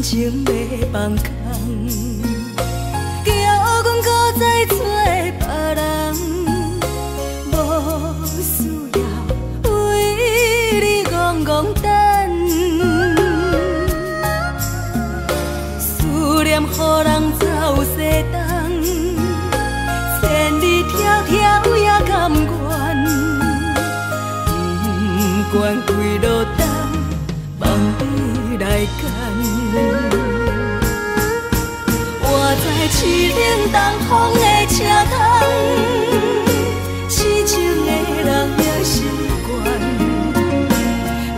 情要放空，叫阮搁再找别人，无需要为你戆戆等。思念予人走西东，千里迢迢也甘愿，不管几落冬，望你来干。我在市顶东风的车窗，痴情的人也习惯，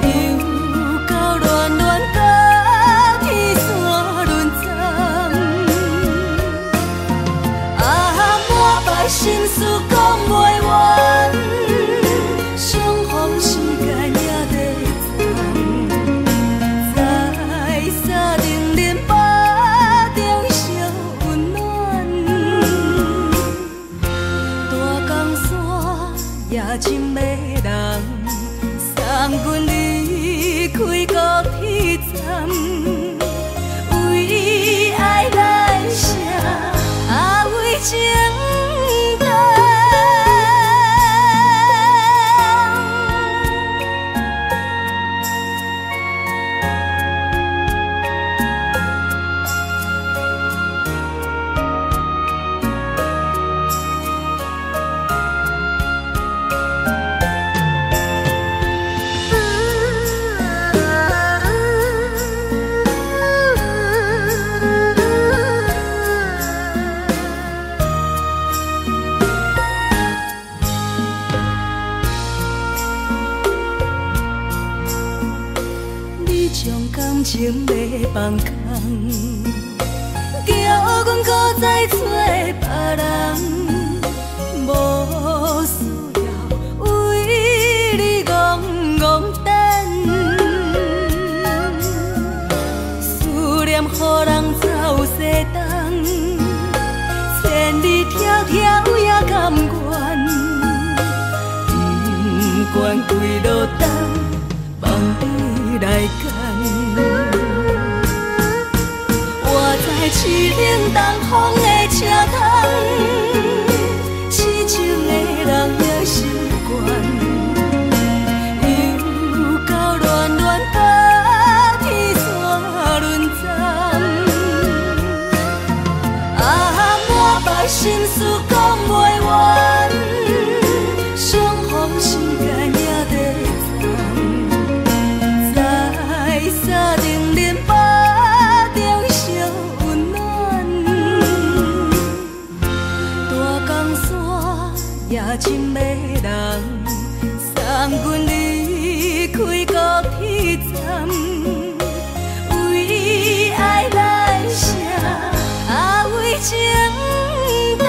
又到恋恋到天山沦陷。啊，满腹心事讲袂完，相逢时间也在在沙丁林巴中烧温暖。大江山夜深的人，送阮离开高铁站，为爱来写啊为情长。感情要放空，叫阮搁再找别人，无需要为你戆戆等。思念予人走西东，千里迢迢也甘愿，不管几落冬，望你来干。我在市顶东风的车窗，痴情的人也习惯，又到恋恋到天山沦陷。啊，满腹心事讲袂完，相逢时间也在沙丁林巴中烧温暖。大江山夜深的人，送阮离开高铁站，为爱来写啊为情长。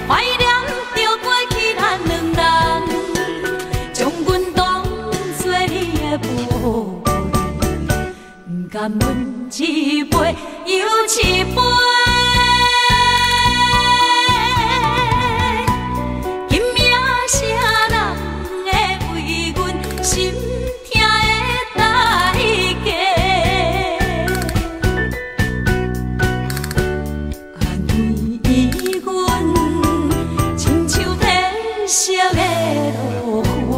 怀念着过去咱两人。阮一杯又一杯。今夜啥人会为阮心痛的代价？安慰阮，亲像天色的落花。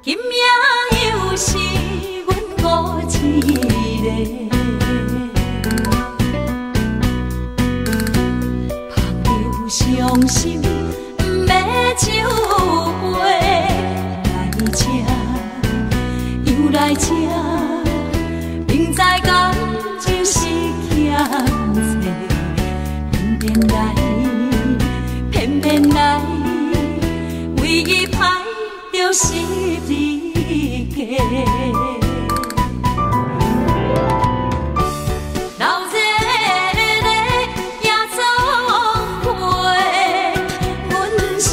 今夜又是阮孤一个，朋友伤心，不要酒杯，来吃又来吃，明知感情是欠债，偏偏来，唯一歹就是你家。老热热夜总会，阮是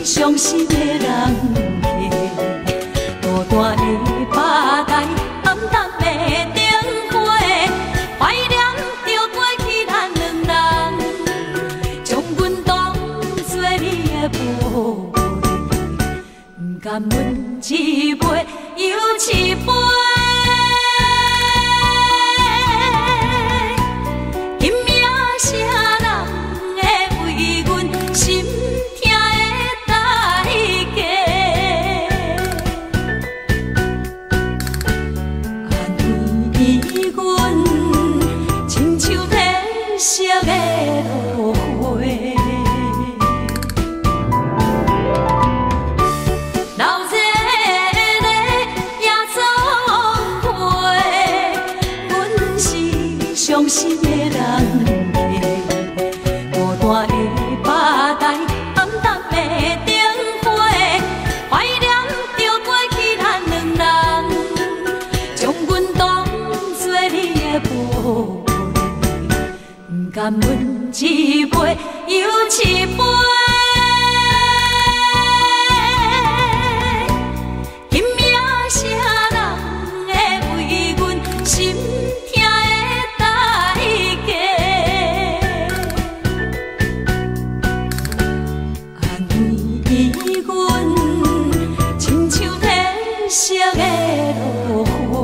伤心的人客，孤单的吧台，暗淡的灯火，怀念着过去咱两人，将阮当作你的宝贝，不甘阮一杯又一杯。今夜啥人会为阮心痛的代价？安慰阮，亲像天色的落花。老热热夜总会，阮是伤心的人客，孤单的吧台，暗淡的灯火，怀念着过去咱两人，将阮当作你的宝贝，不甘阮一杯又一杯。今夜啥人会为阮心痛的代价？安慰阮，亲像天色的落花。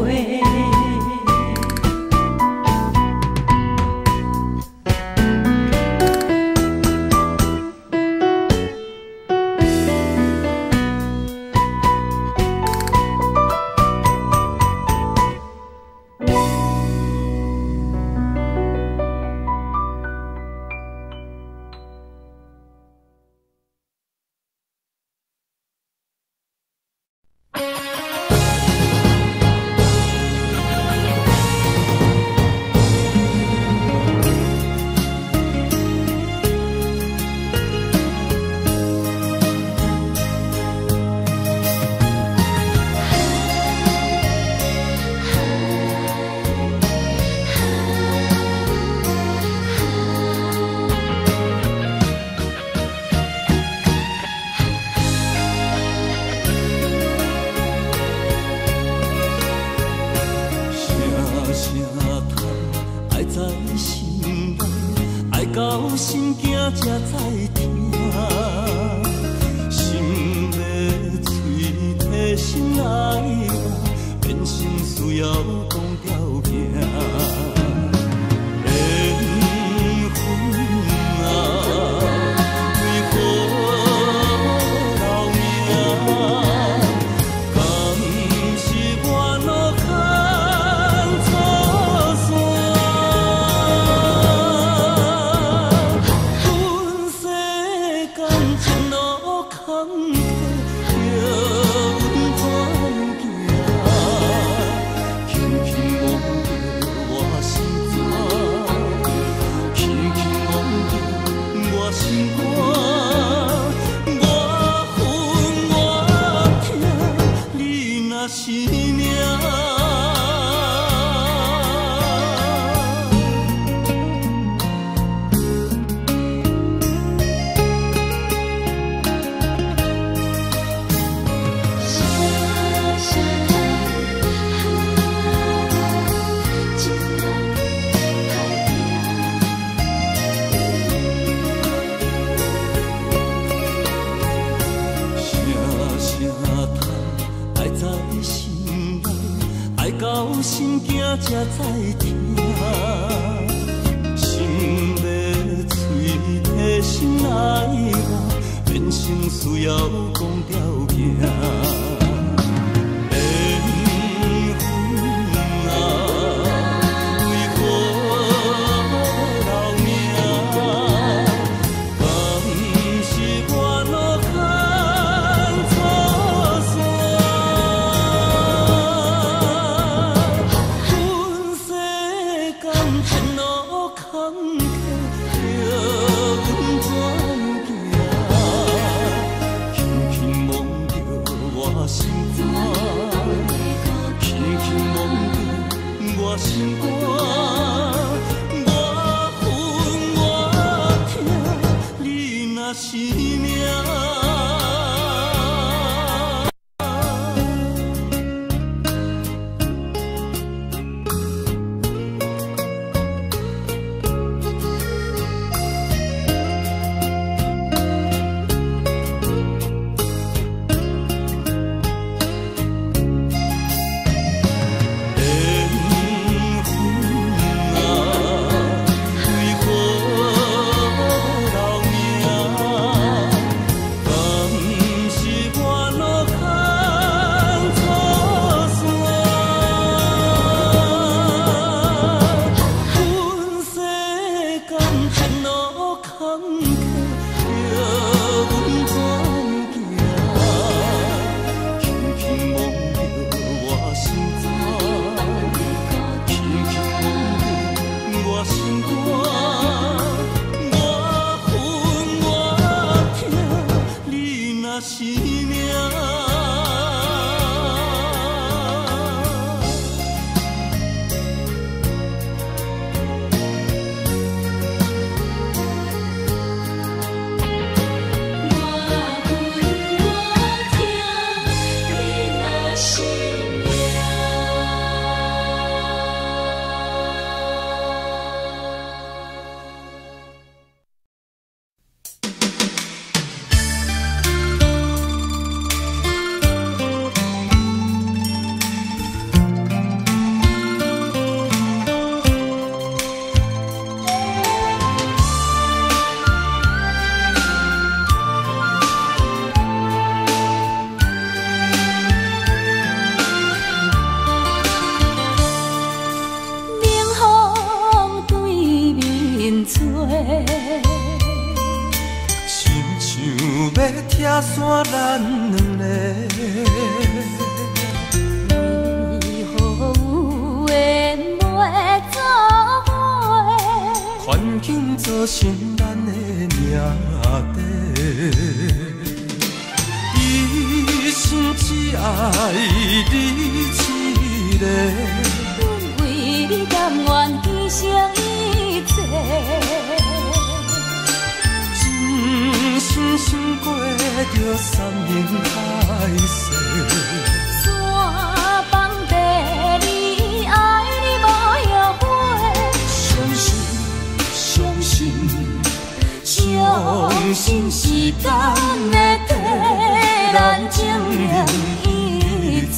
到心惊才知听，心要嘴替心爱人，变心需要讲条件。缘分啊，为何留名？敢是我路牵错线？阮世间前路坎坷，叫阮怎行？轻轻才知听，心要嘴提心爱我，变成需要讲条件。心肝，我恨我痛，你若是命。拆散咱两个，为何有缘袂做伙？环境造成咱的命底，一生只爱你一个，阮为你甘愿牺牲一切。真心过着山盟海誓，山崩地离，爱你无后悔。相信相信时间会替咱证明一切。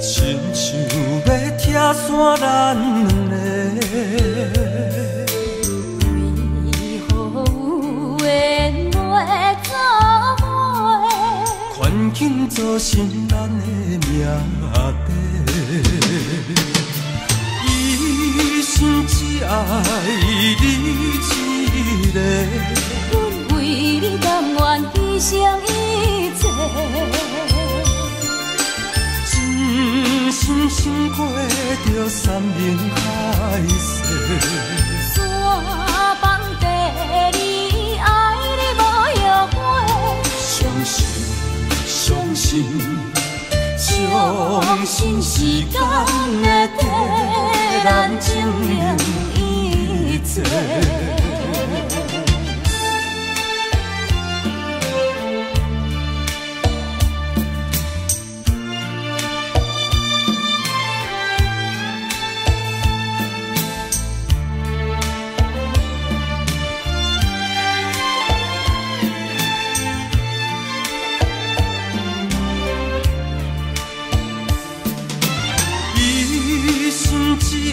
亲像要拆散咱两个，为何有缘袂做伙？环境造成咱的命底，一生只爱你一个，阮为你甘愿牺牲一切。真心过着山盟海誓，山崩地离，爱你无后悔。相信时间会替咱情愿一切。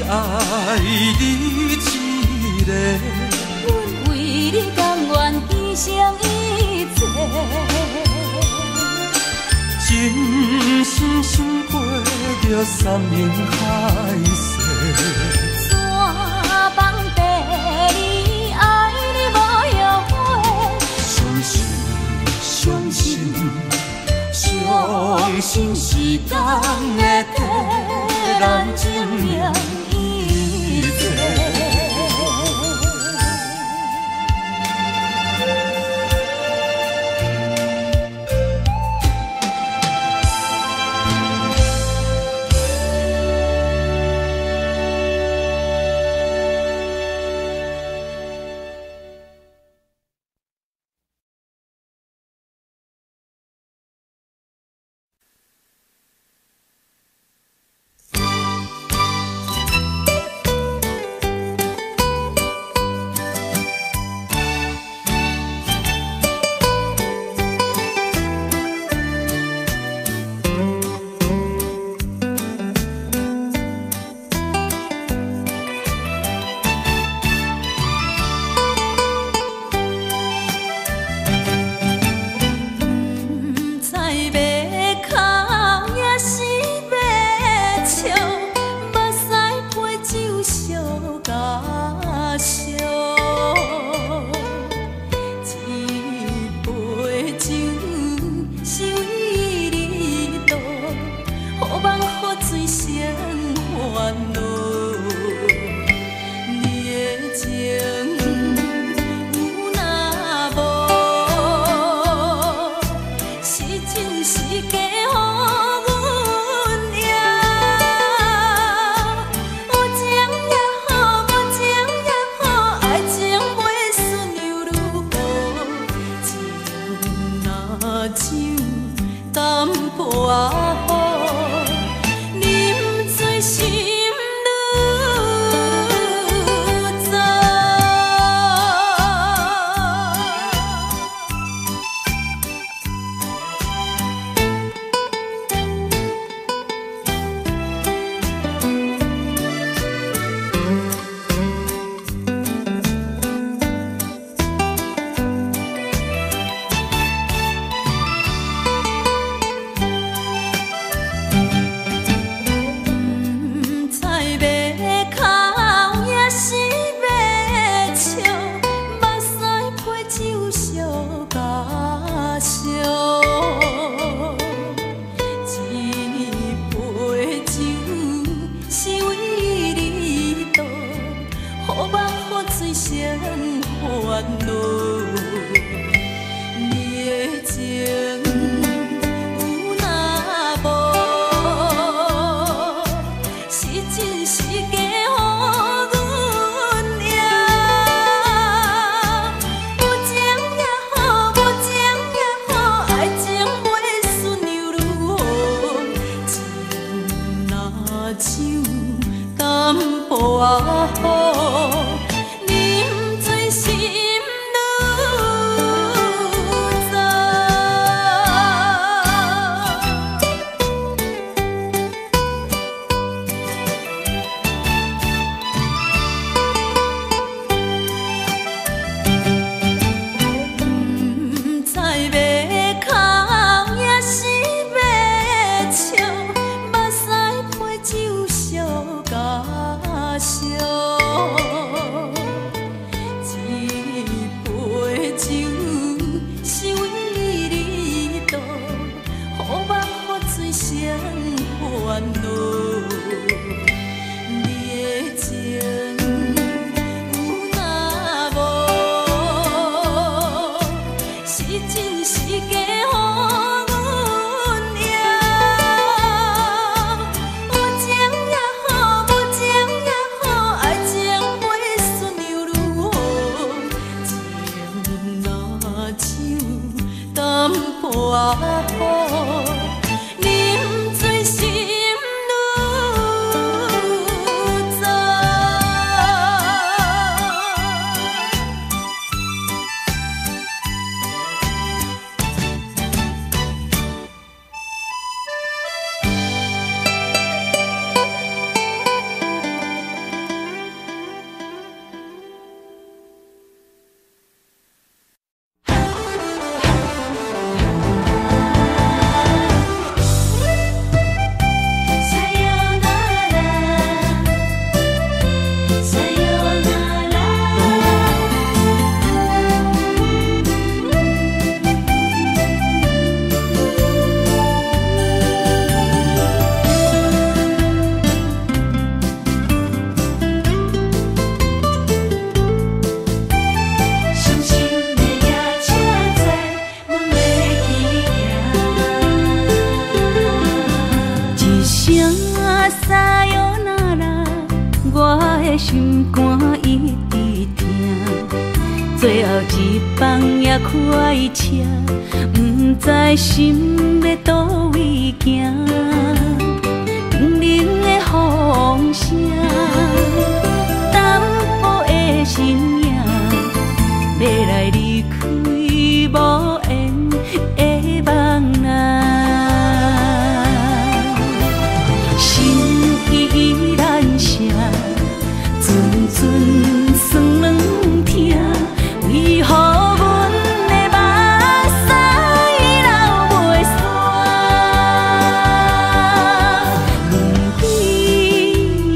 爱你一个，阮为你甘愿牺牲一切，真心想过着山盟海誓，山盟地你爱你无后悔，相信相信相信时间会替咱证明。的心肝一直疼，最后一棒也开车，不知心要倒位行。冷冷的风声，淡薄的身影，要来离开无缘的梦啊。心依然舍，阵阵酸软疼，为何阮的目屎流袂煞？轮回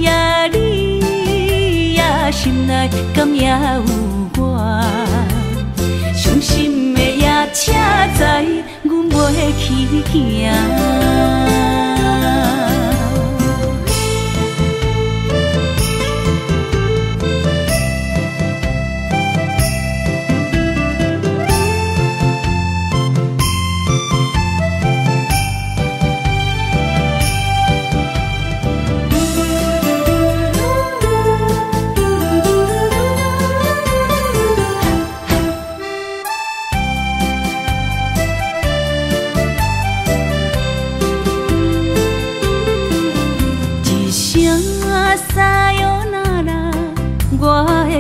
呀，你呀，心内敢也有我？伤心的夜车载，阮袂去行。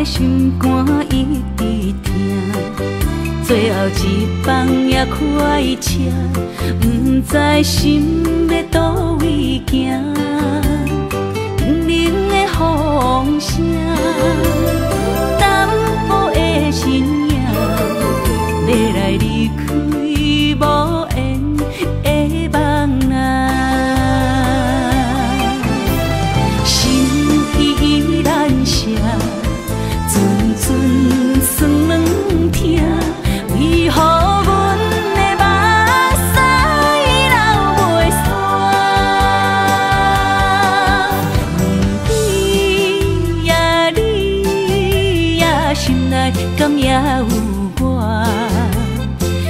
心肝一直疼，最后一棒也开车，不知心要倒位行。冷冷的风声，淡薄的身影，要来离开无缘的梦啊。心依然舍。阵酸软疼，为何阮的目屎流袂煞？轮回呀，你呀，心内敢也有我？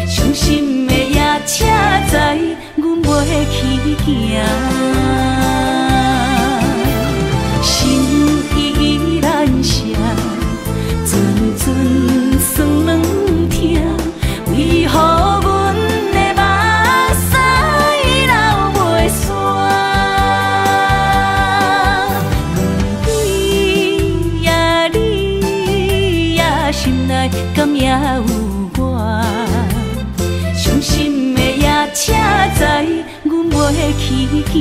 伤心的夜车载，阮袂去行。心依然舍。阵酸软疼，为何阮的目屎流袂煞？轮回呀，你呀，心内敢也有我？伤心的夜车载，阮袂去行。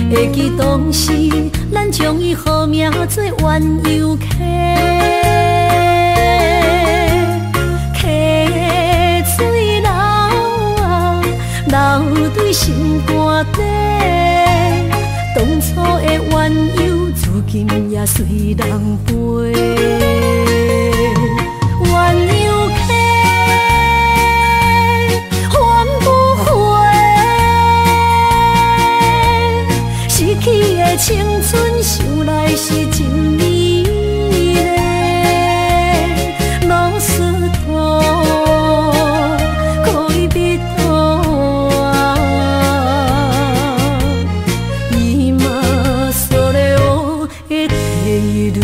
会记当时，咱将伊号名做鸳鸯溪，溪水流啊，流对心肝底。当初的鸳鸯，如今也随人飞。鸳鸯溪。青春想来是真美丽，老师徒可以比多啊，伊嘛所了的地路。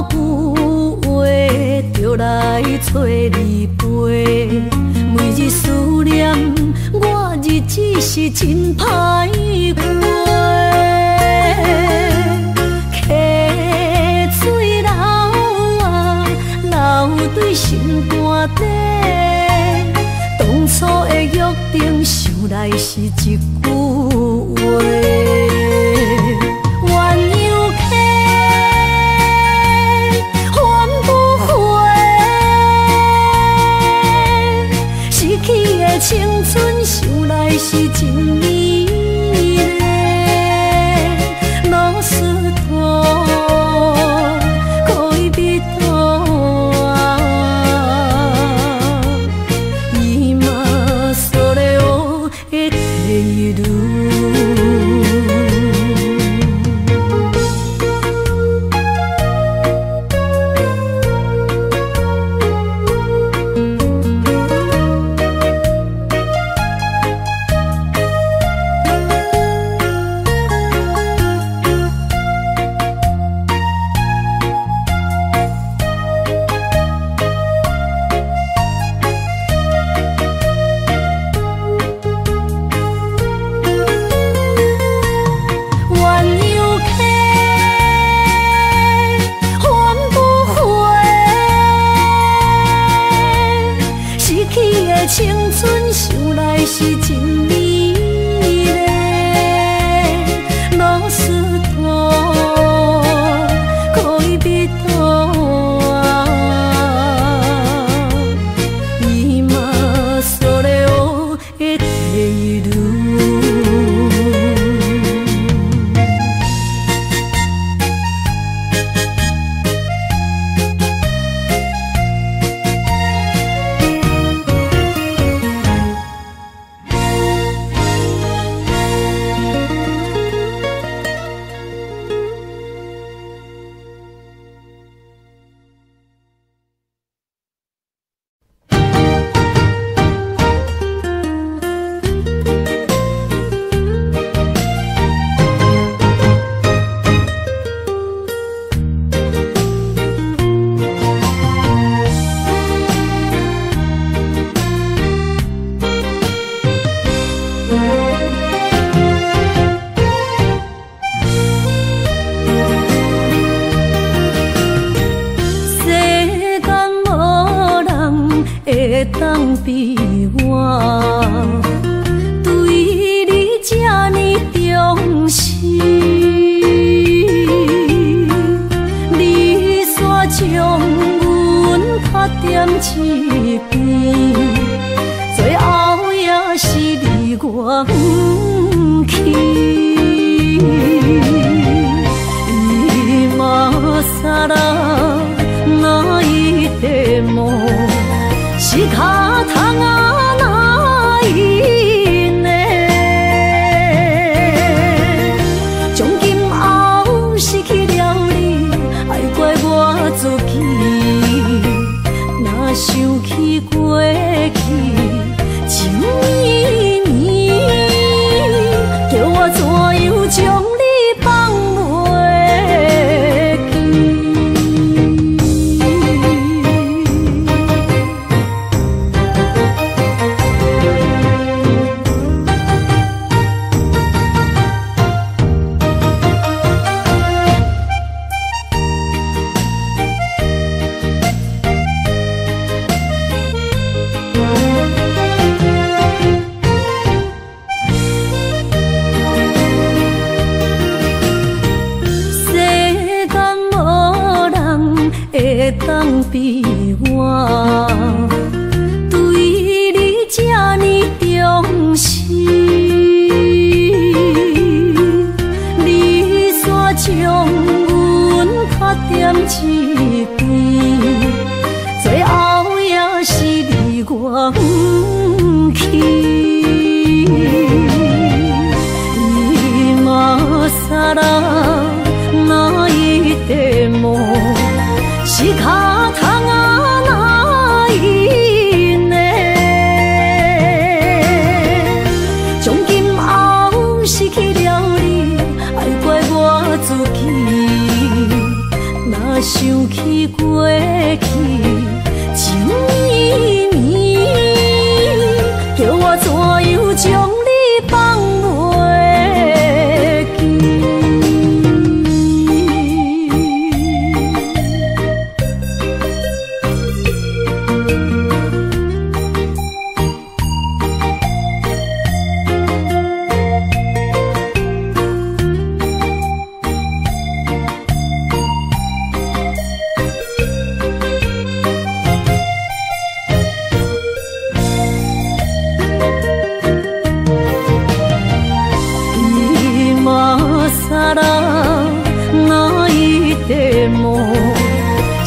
句话，就来找你陪。每日思念，我日子是真歹过。溪水流啊，流对心肝底。当初的约定，想来是一句话。青春想来是真美丽，老师托可以比托啊，今それを得ている。青春想来是真美丽，老师托可以比托啊，今それを得ている。会当比我对你这呢重视，你煞将阮拍点一边，最后也是你我不去。今さら泣いても仕方がないね。从今后失去了你，爱怪我自己。若想起过去情绵绵，叫我怎样将你放袂记？会当比我对你这呢重视，你煞将阮拍点一边，最后也是你我不去。今さら泣いても仕方が若想起过去情绵绵，叫我怎样将你放袂记？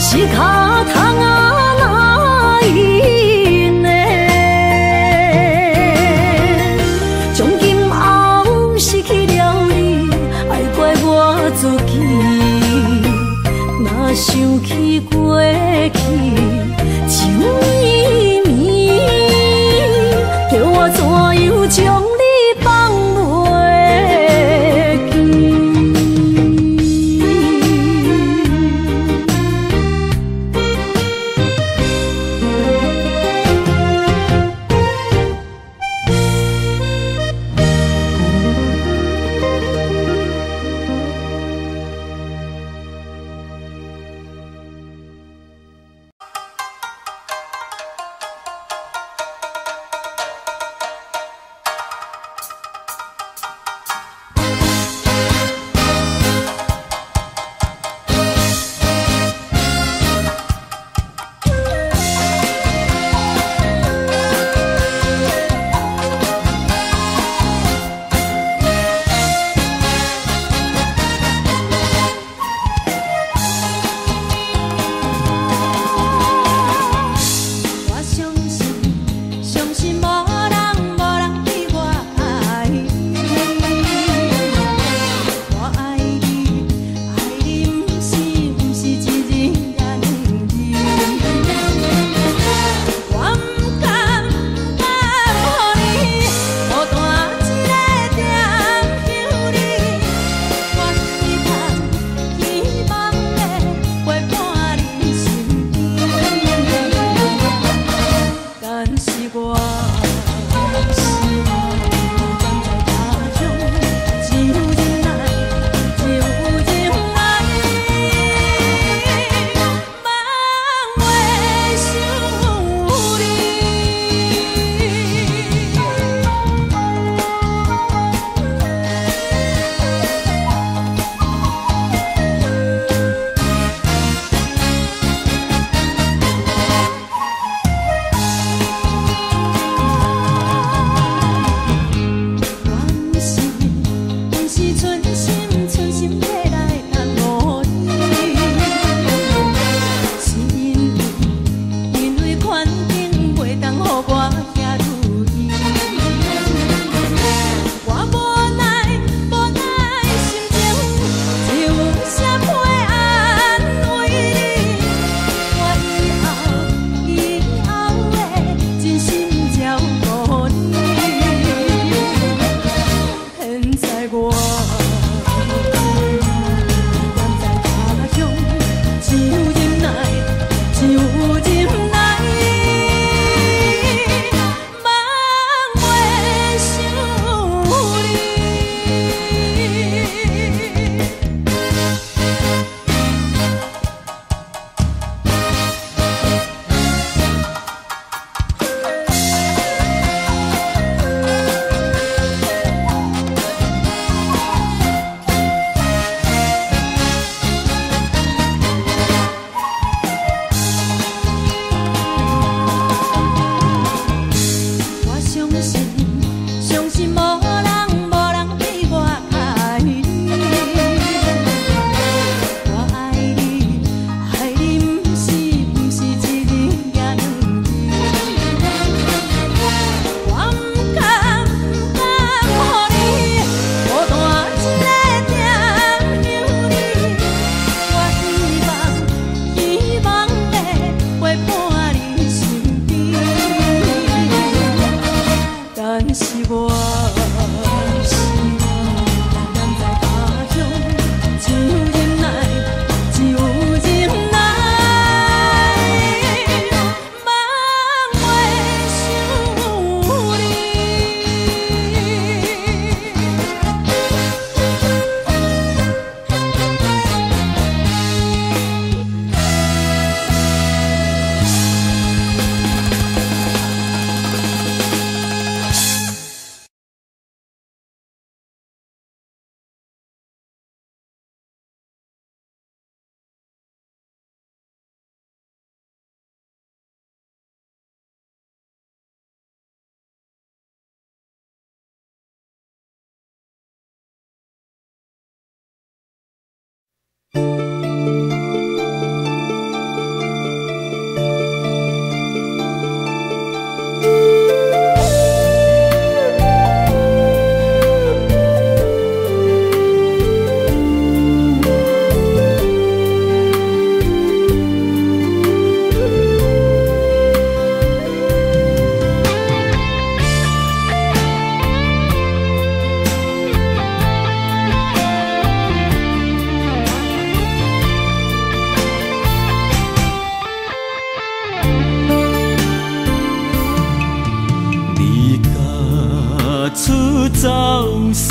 是脚痛啊哪伊呢？从今后失去了你，爱怪我自己。若想起过去情绵绵，叫我怎样将你放袂记？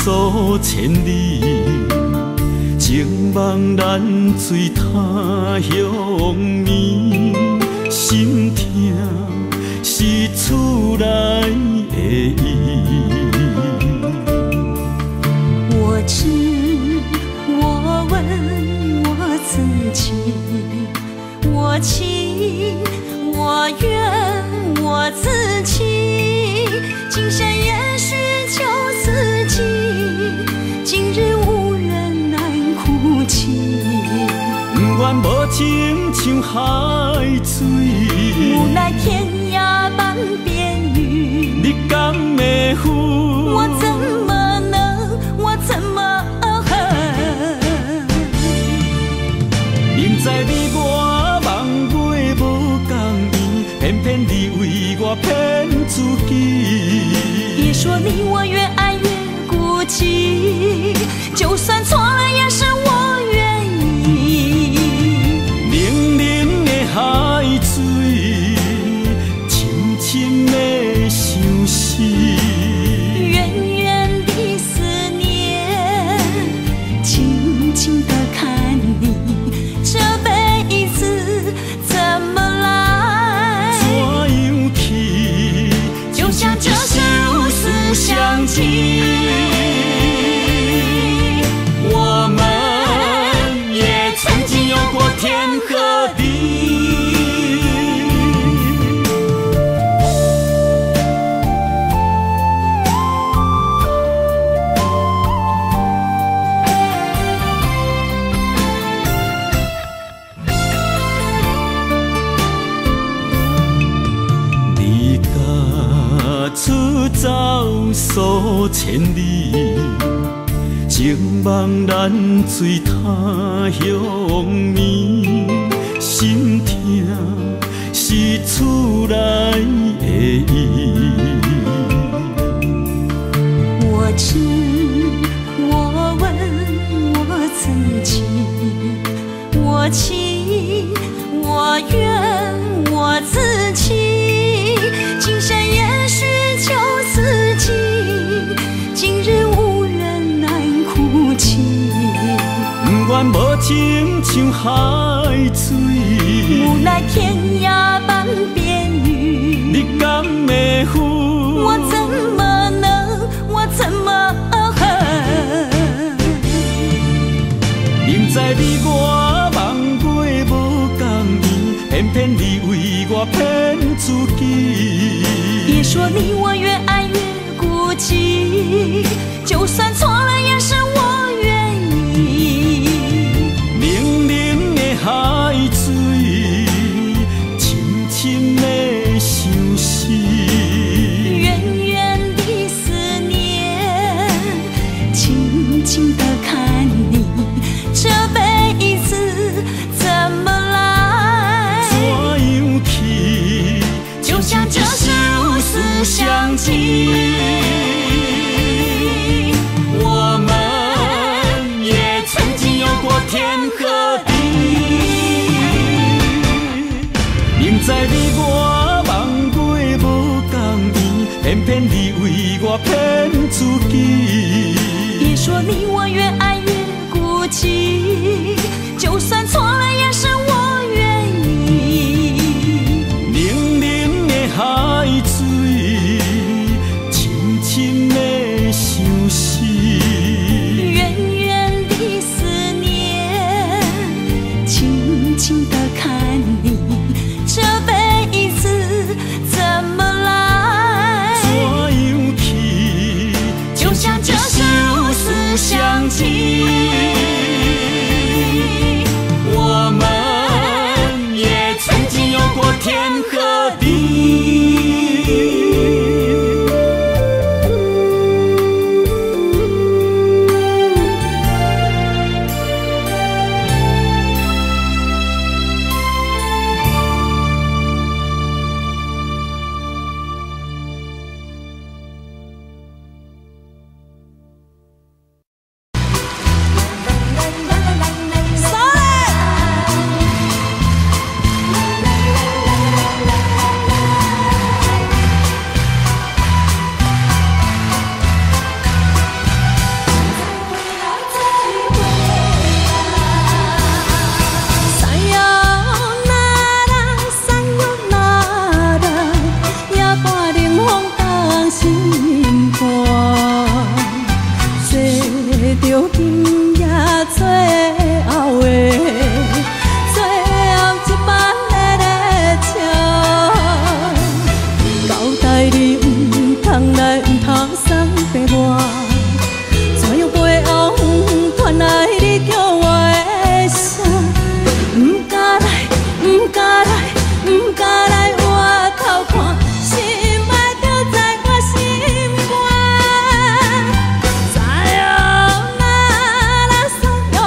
数千里，情望咱水他乡眠，心痛是厝内的伊。我知，我问我自己，我情，我愿，我自欺。今生也许求自己，今日无人难哭泣。不愿无情像海水，无奈天涯半边云。你敢会负？我怎么能，我怎么恨？明知你我梦袂无共伊，偏偏你为我骗自己。别说你我越爱越孤寂，就算错了也是我愿意。冷冷的海水，深深的相思。远远的思念，静静地看你，这辈子怎么来？怎样去？就像这生死相契。我们也曾经有过天和地。离家出走数千里，情望咱水他乡眠，心痛是厝内的伊。我知，我问我自己，我情，我愿，我自欺。今生也许求自己，今日无人难哭泣。不愿无情像海水，无奈天涯半边云。你敢会负？我怎么能，我怎么恨？明知你我梦袂无共伊，偏偏你为我骗自己。别说你我越爱越孤寂，就算错了也是我愿意。冷冷的海水，深深的相思。远远的思念，静静地看你，这辈子怎么来？怎样去？就像这生死相契。我们也曾经有过天和地。明知你我梦袂无共伊，偏偏你为我骗自己。别说你我越爱越孤寂，就算错了也是我愿意。冷冷的海水，深深的相思。远远的思念，静静地看你，这辈子怎么来？怎样去？就像这生死相契。我们也曾经有过天和地。着今夜最后的，最后一班的列车，交代你唔通来，唔通送别我，怎样背后传来你叫我的声，唔敢来，唔敢来，唔敢来回头看，心爱就在我心肝。再有那所有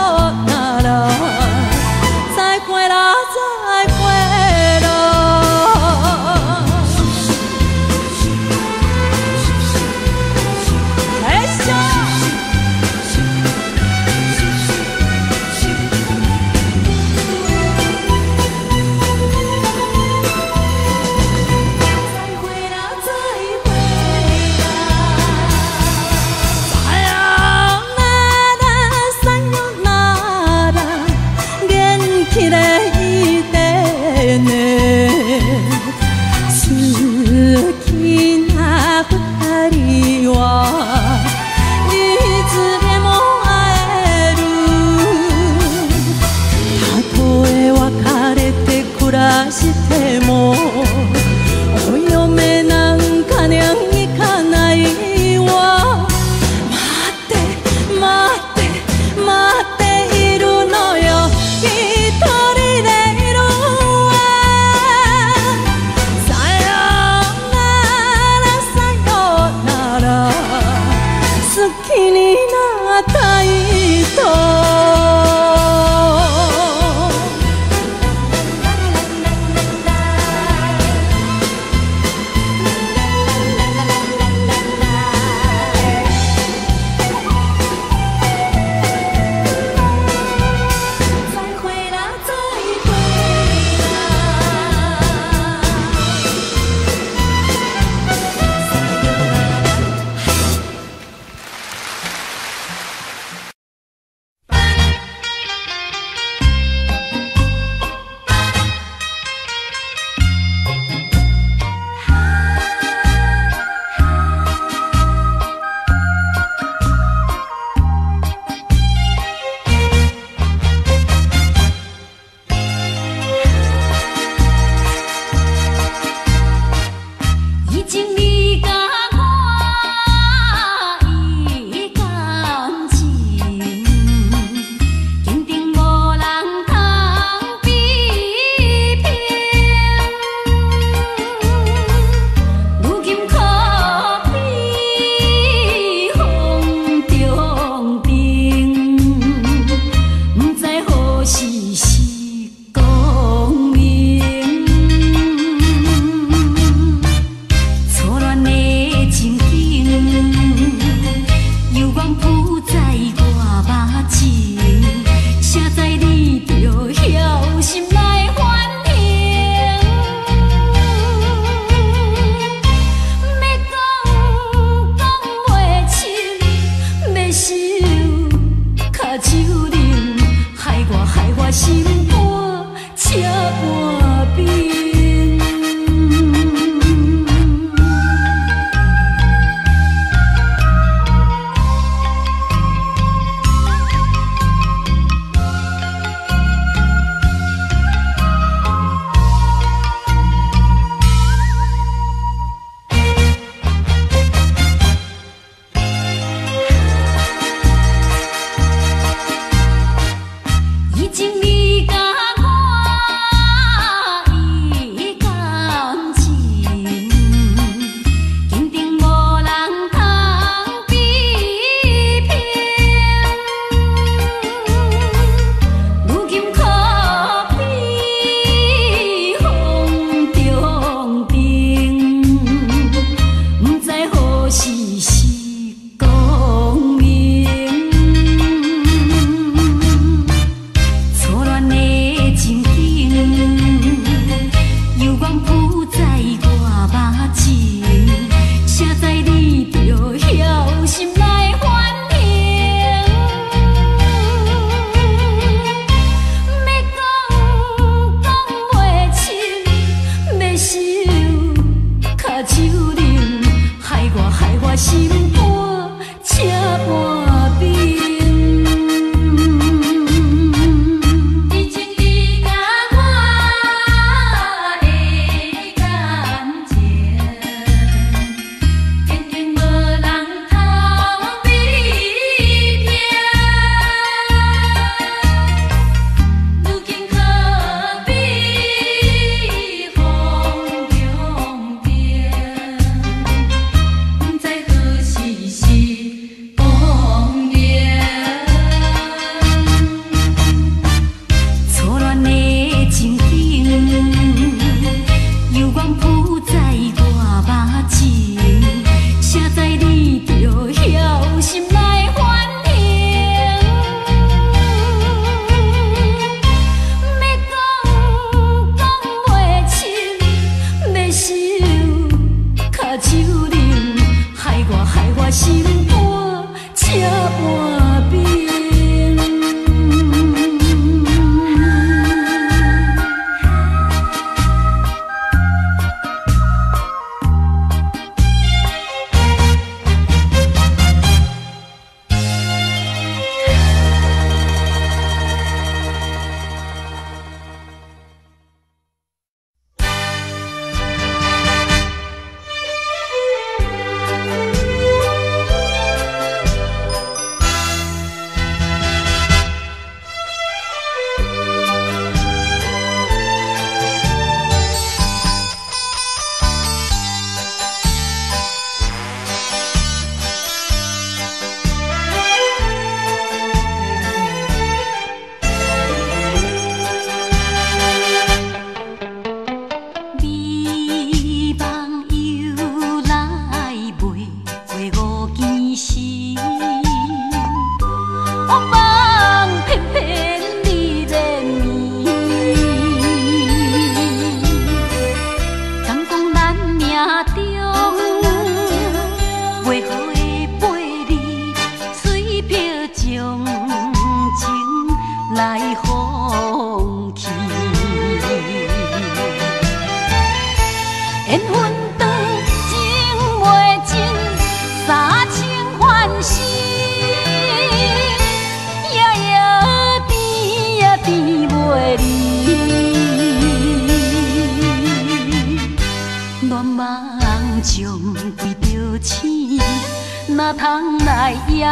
哪通来夜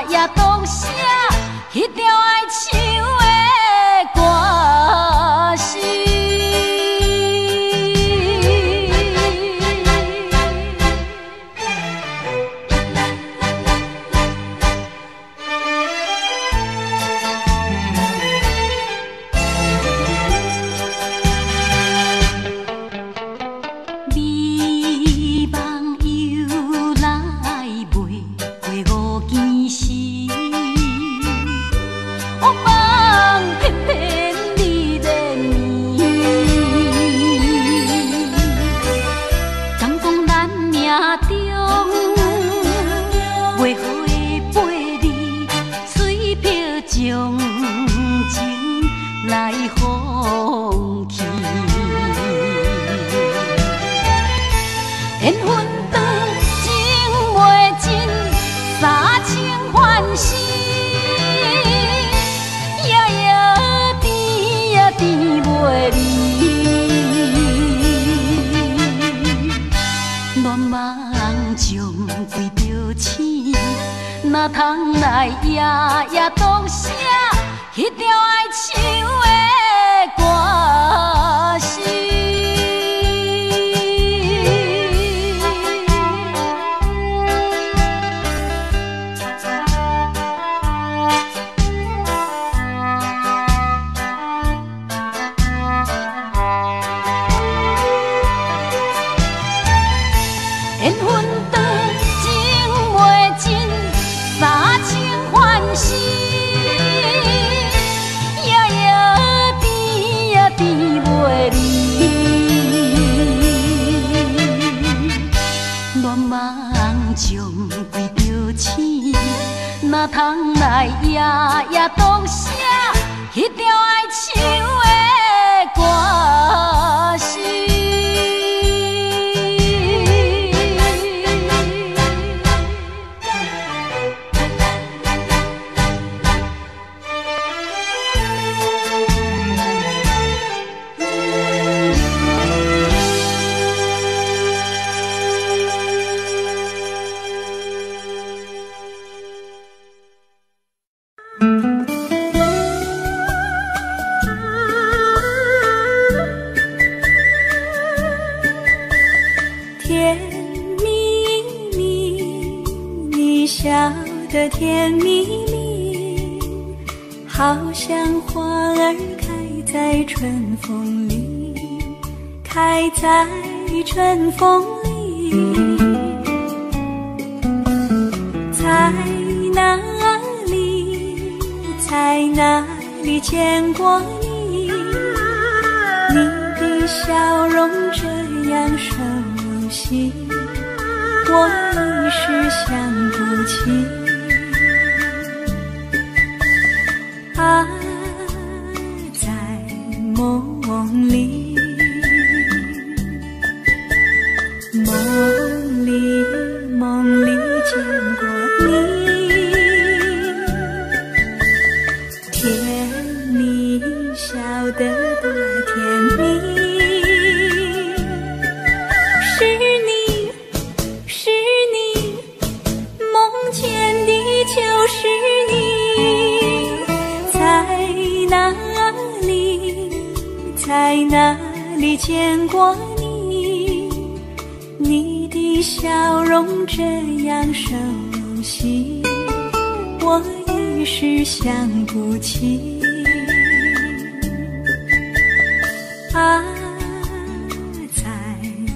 夜读写迄条爱唱的歌词？哪通来夜夜读写迄条爱唱的歌词？缘分长情袂尽。三情欢喜，夜夜甜呀甜袂离。乱梦将规条星，哪通来夜夜读写迄条爱唱的歌词？的甜蜜蜜，好像花儿开在春风里，开在春风里。在哪里，在哪里见过你？你的笑容这样熟悉，我一时想不起。啊，在梦里，梦里见过你，甜蜜笑得多甜蜜。是你，梦见的就是你。在哪里见过你？你的笑容这样熟悉，我一时想不起。啊，在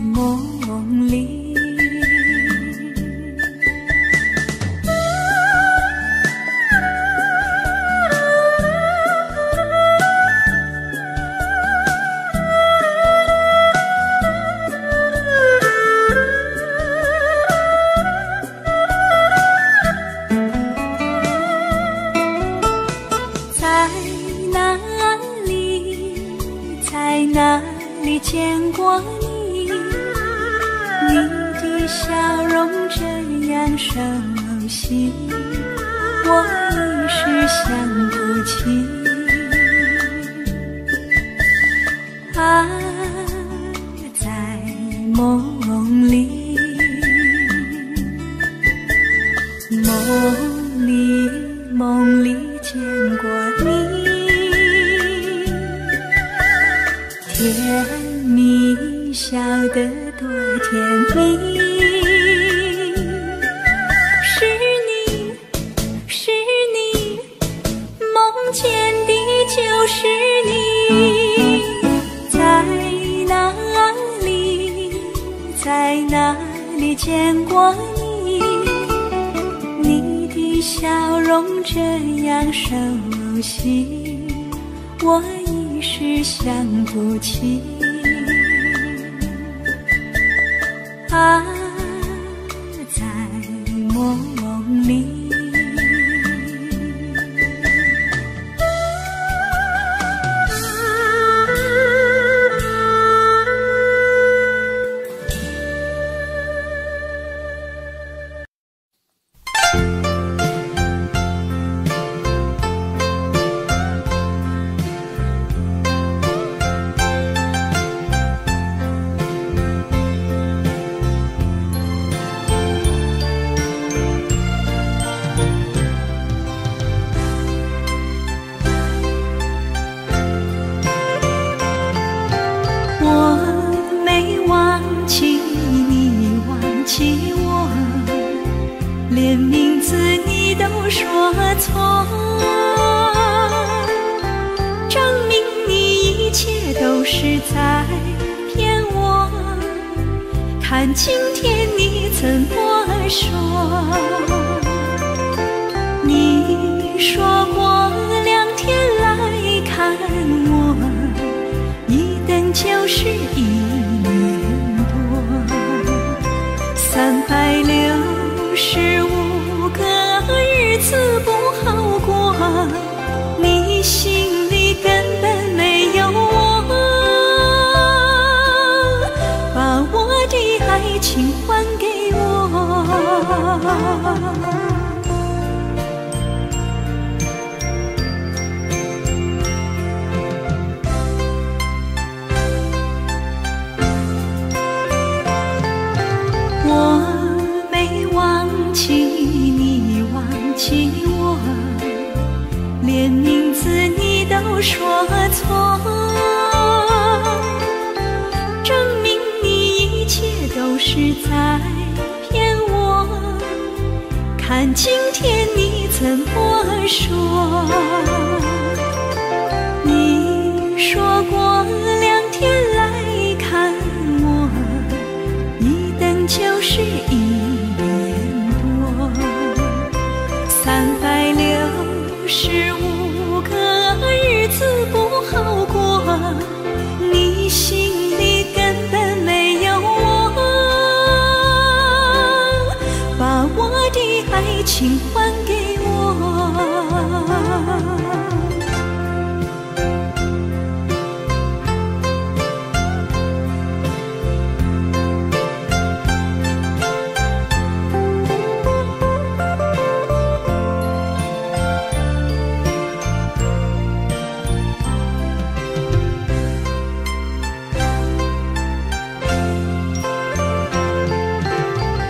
梦里。见过你，你的笑容这样熟悉，我一时想不起。啊，在梦里，梦里见过你，甜蜜笑得多甜蜜，是你，梦见的就是你，在哪里见过你？你的笑容这样熟悉，我一时想不起。啊，在梦里。连名字你都说错，证明你一切都是在骗我。看今天你怎么说？你说过2天来看我，一等就是1年多，365个日子不好过，你心里根本没有我，把我的爱情还给我。我连名字你都说错，证明你一切都是在骗我。看今天你怎么说？你说过2天来看我，一等就是1年多，365个日子不好过，你心里根本没有我，把我的爱情还给我。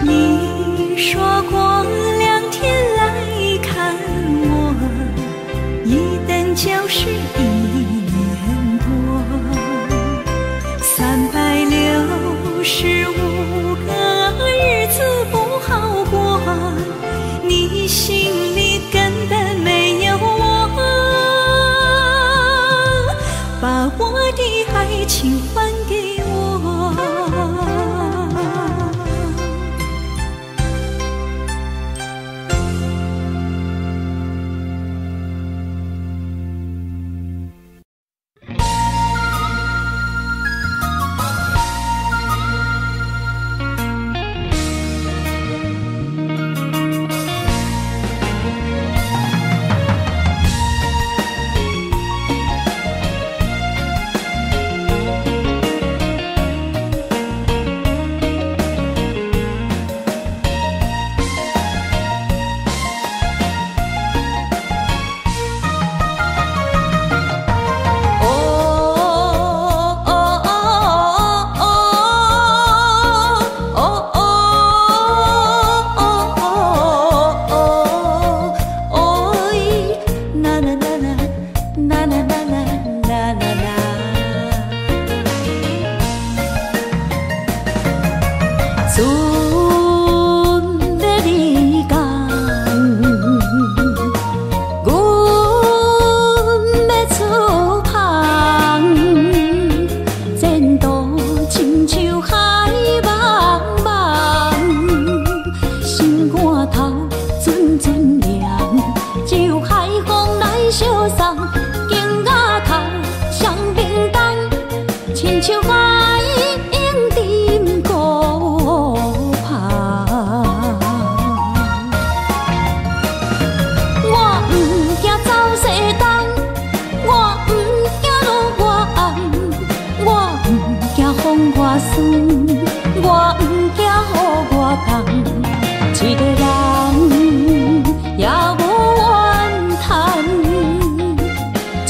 你说过2天来看我，一等就是1年多，365个日子不好过，你心里根本没有我，把我的爱情还给我。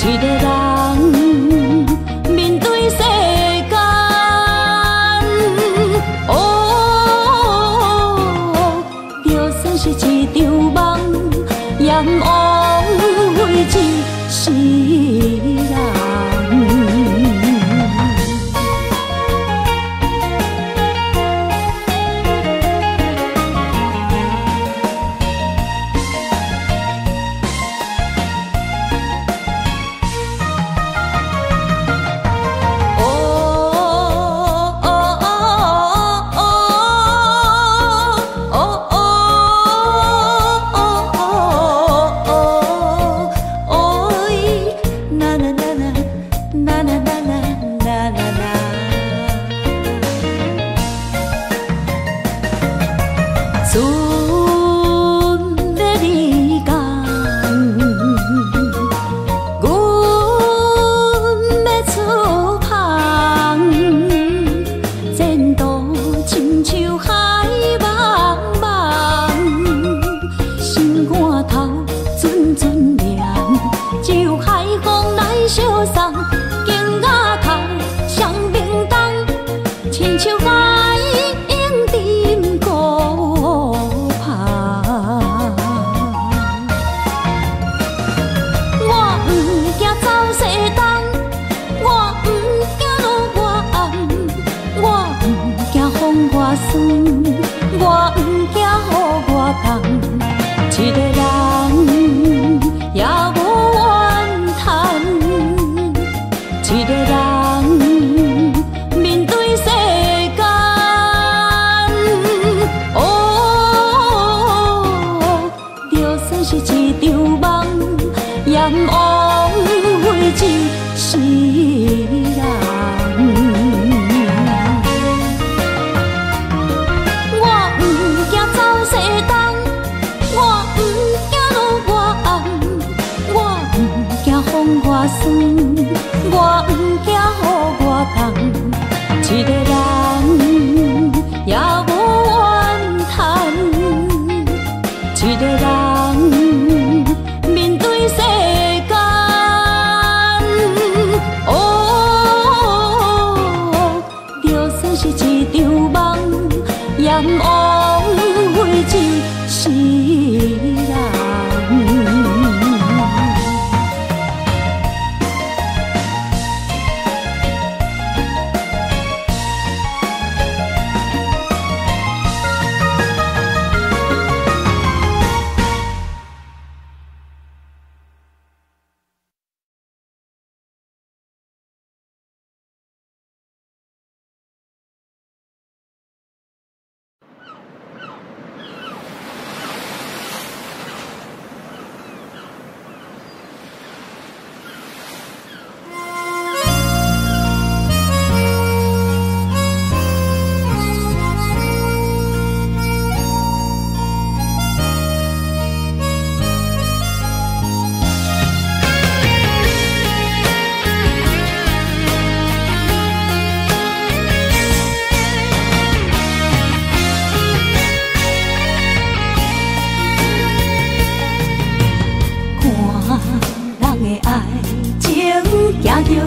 一个人面对世间，哦，就算是一场梦，也不枉费一世人。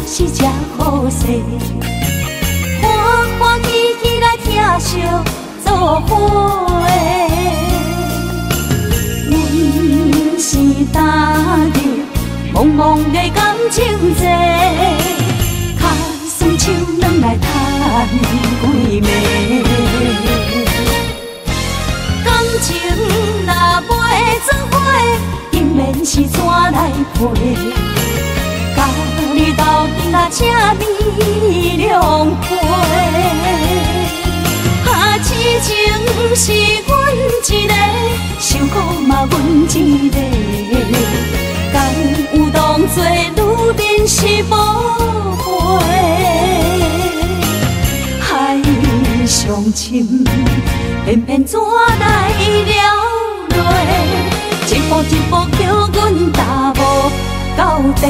是这好势，欢欢喜喜来听相作伙。阮是担着茫茫的感情债，卡算手软来赚几暝。感情若袂做伙，应免是怎来陪？甲你斗阵啊，这呢凉快。啊，痴情是阮一个，受苦嘛阮一个。敢有当作女人是无悔？海上深，偏偏怎来了落？一步一步叫阮踏无到底。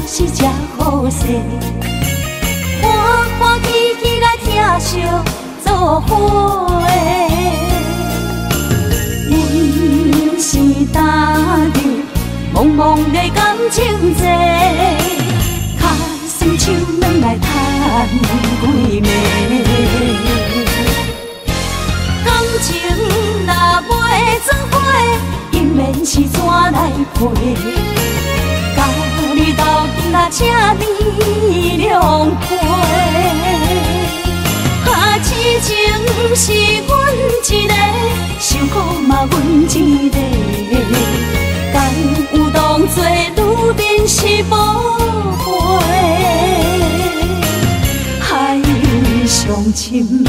是这好势，欢欢喜喜来疼惜做伙。阮是踏入茫茫的感情债，卡算手软来赚几暝。感情若袂做伙，因免是怎来陪？甲你斗阵若请你谅配。啊，痴情是阮一个，受苦嘛阮一个。敢有当作女人是宝贝？海上深，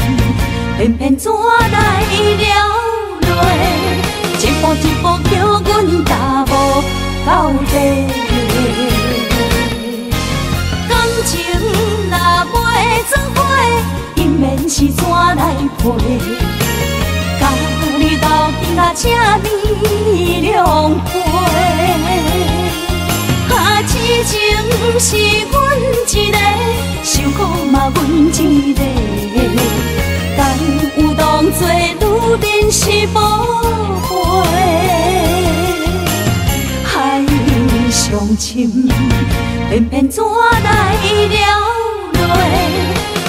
偏偏怎来了落？一步一步叫阮踏无到底。感情若袂做伙，因免是怎来陪？甲你斗阵若请你谅配。啊，痴情是阮一个，受苦嘛阮一个。敢有当作女人是宝贝？海上深，偏偏怎来了落？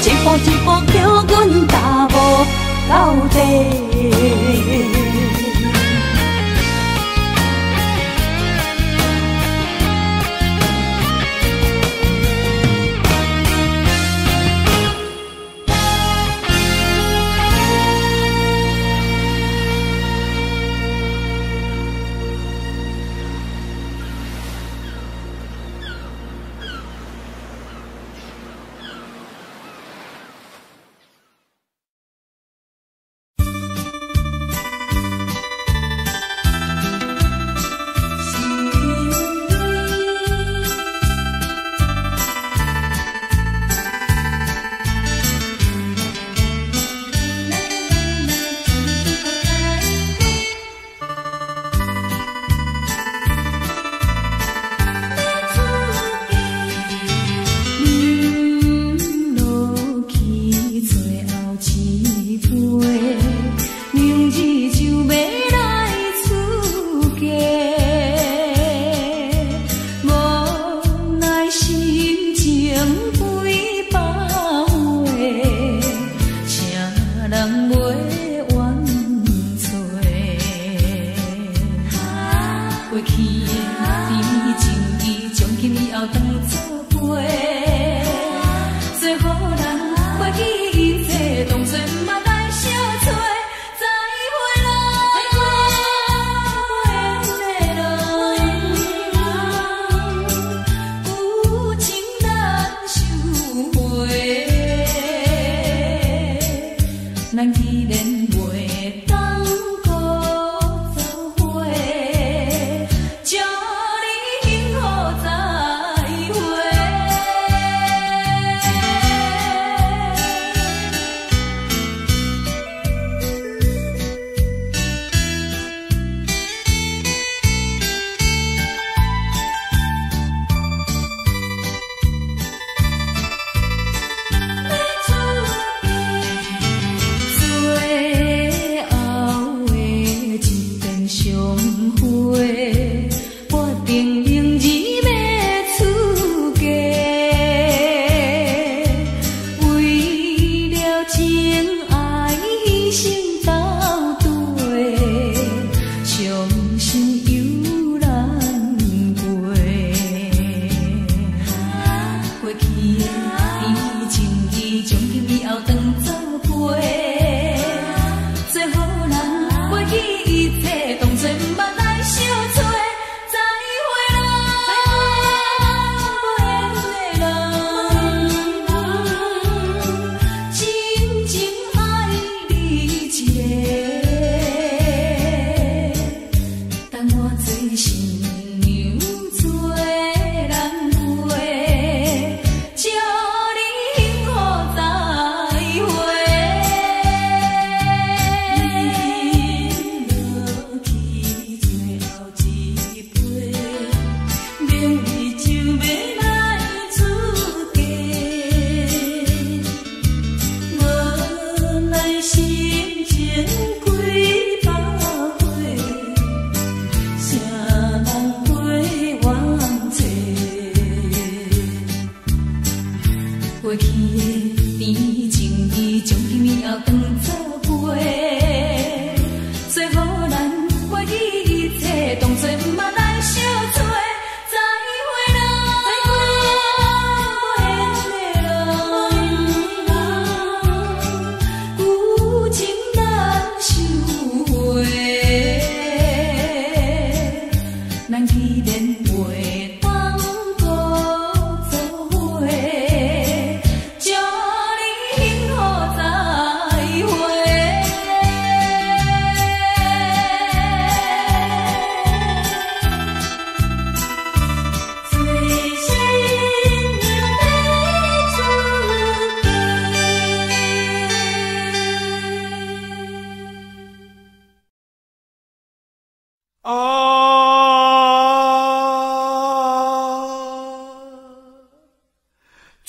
一步一步叫阮踏无到底。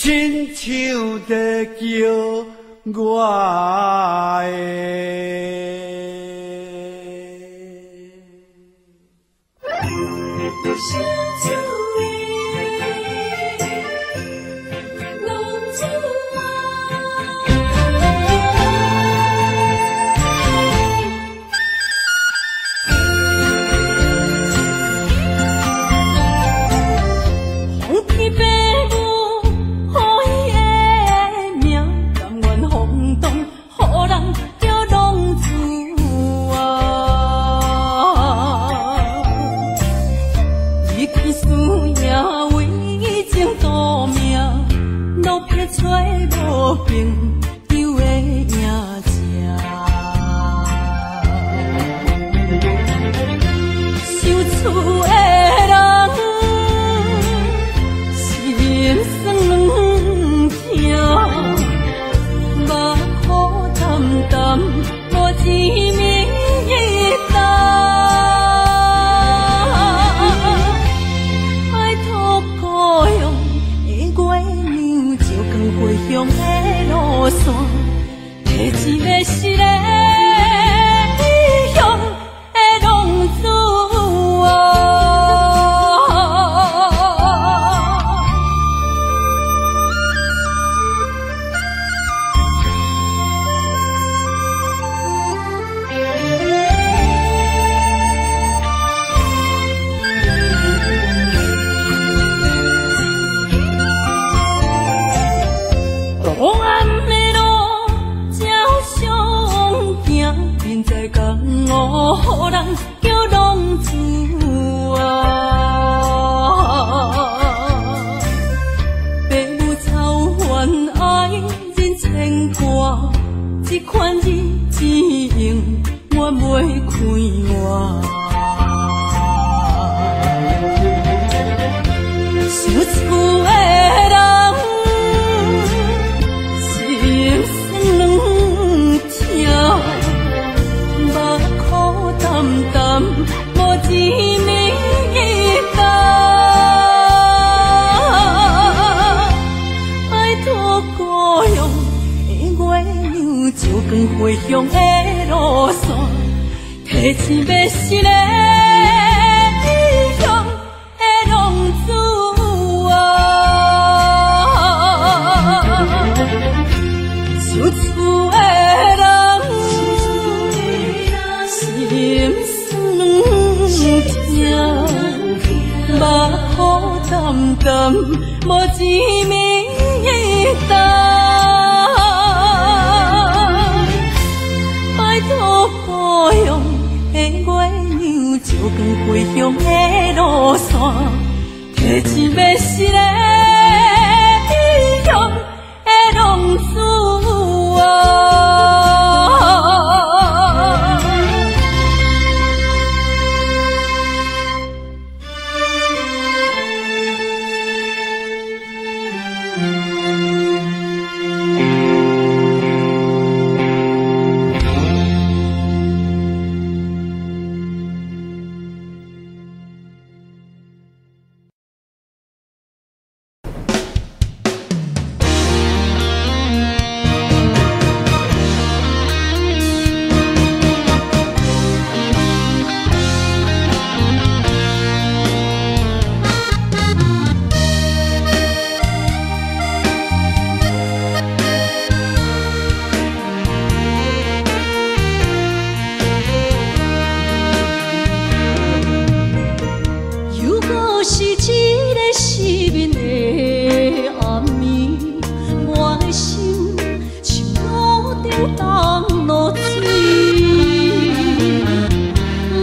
亲像在叫我的。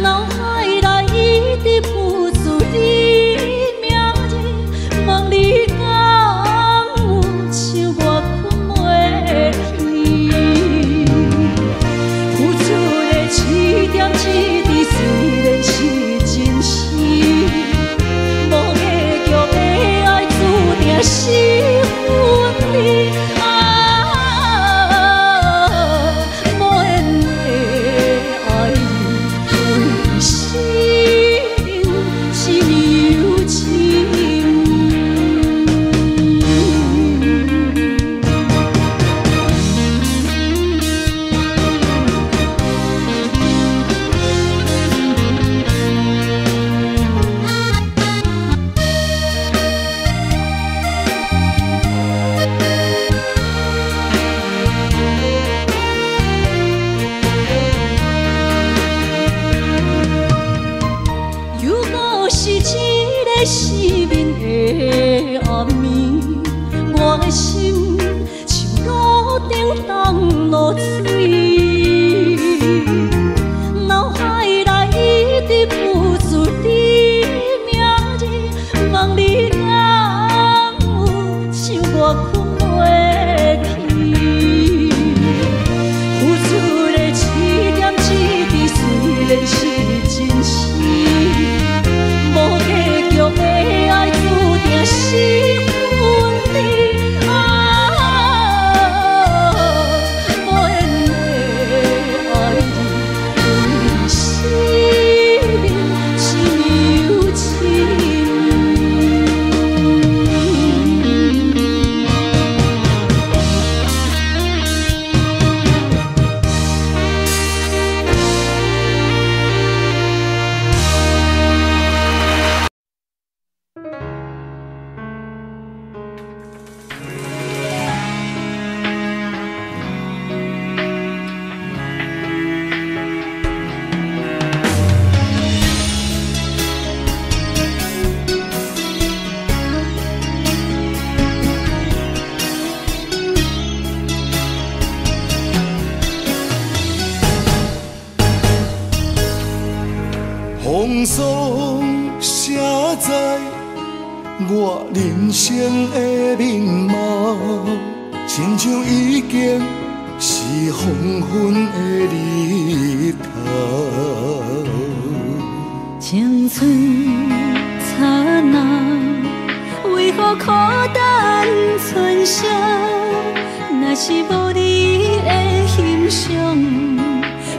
脑海内一直浮出你。个失眠的暗暝，我的心像路顶冻落水，脑海内一直浮出你名字，望你敢有想我困袂去，付出的一点一滴虽然是真实，无结局的爱注定是分离。无缘的爱你，为生命亲又亲。风霜写在我人生的面貌，亲像已经是黄昏的日头。青春刹那，为何孤单存剩？若是无你的欣赏，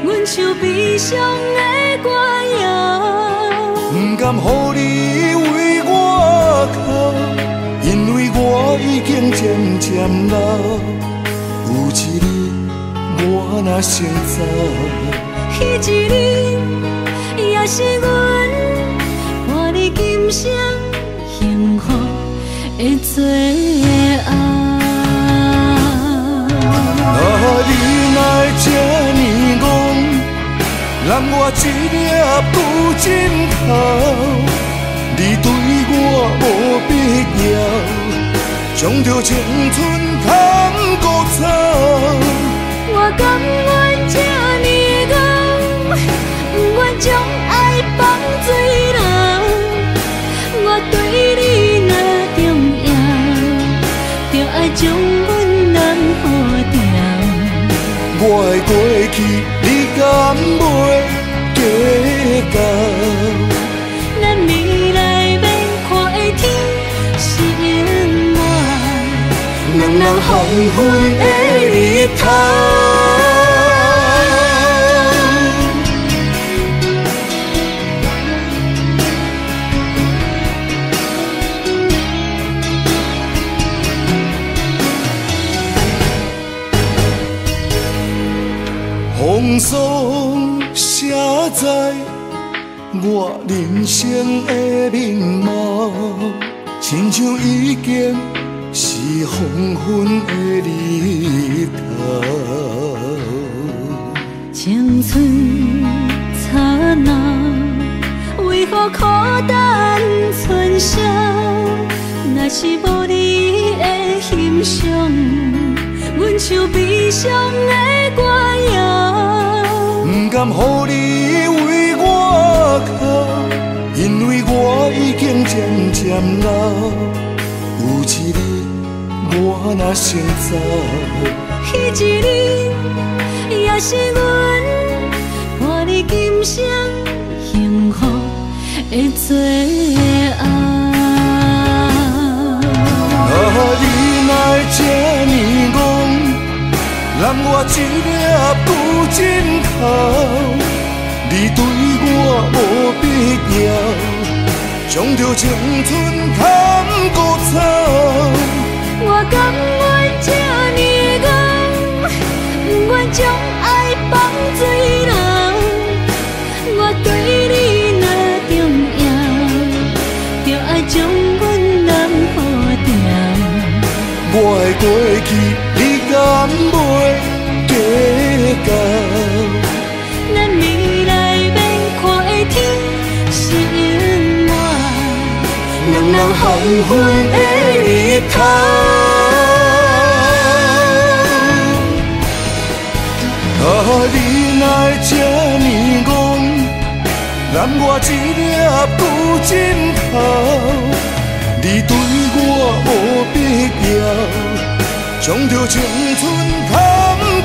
阮像悲伤的歌谣。不甘予你为我哭，因为我已经渐渐老。有一日我若先走，彼一日也是阮伴你今生幸福的最后。你若这呢戆，揽我一粒不尽头，你对我无必要，将着青春通孤走。我甘愿这呢戆，不愿将爱放水流。我对你若重要，就爱将阮人付掉。我的过去，你敢袂计较？咱未来要看的天是永远，人人黄昏的日头。风霜写在我人生的面貌，亲像已经是黄昏的日头。青春刹那，为何孤单存剩？若是无你的欣赏，阮像悲伤的歌谣。不甘予你为我哭，因为我已经渐渐老。有一日我若先走，彼一日也是阮伴你今生幸福的最后。你若这呢戆，揽我一粒不尽头，你对我无必要，将着青春通孤走。我甘愿这呢戆，不愿将爱放水流。我对你若重要，就爱将阮人付掉。我的过去，你敢袂计较？咱未来要看的天是永远，两人黄昏的日头。啊，你哪会这呢戆，揽我一粒旧枕头？你对我无必要，将着青春砍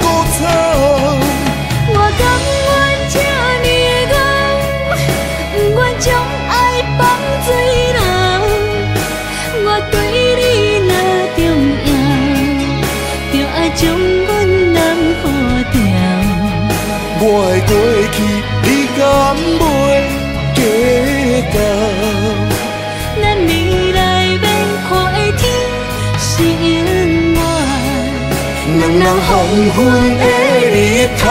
孤草。我甘愿这呢戆，不愿将爱放水流。我对你若重要，就爱将阮人好掉。我的过去，你敢袂计较？咱未来免看的天是永远。两人黄昏的日头。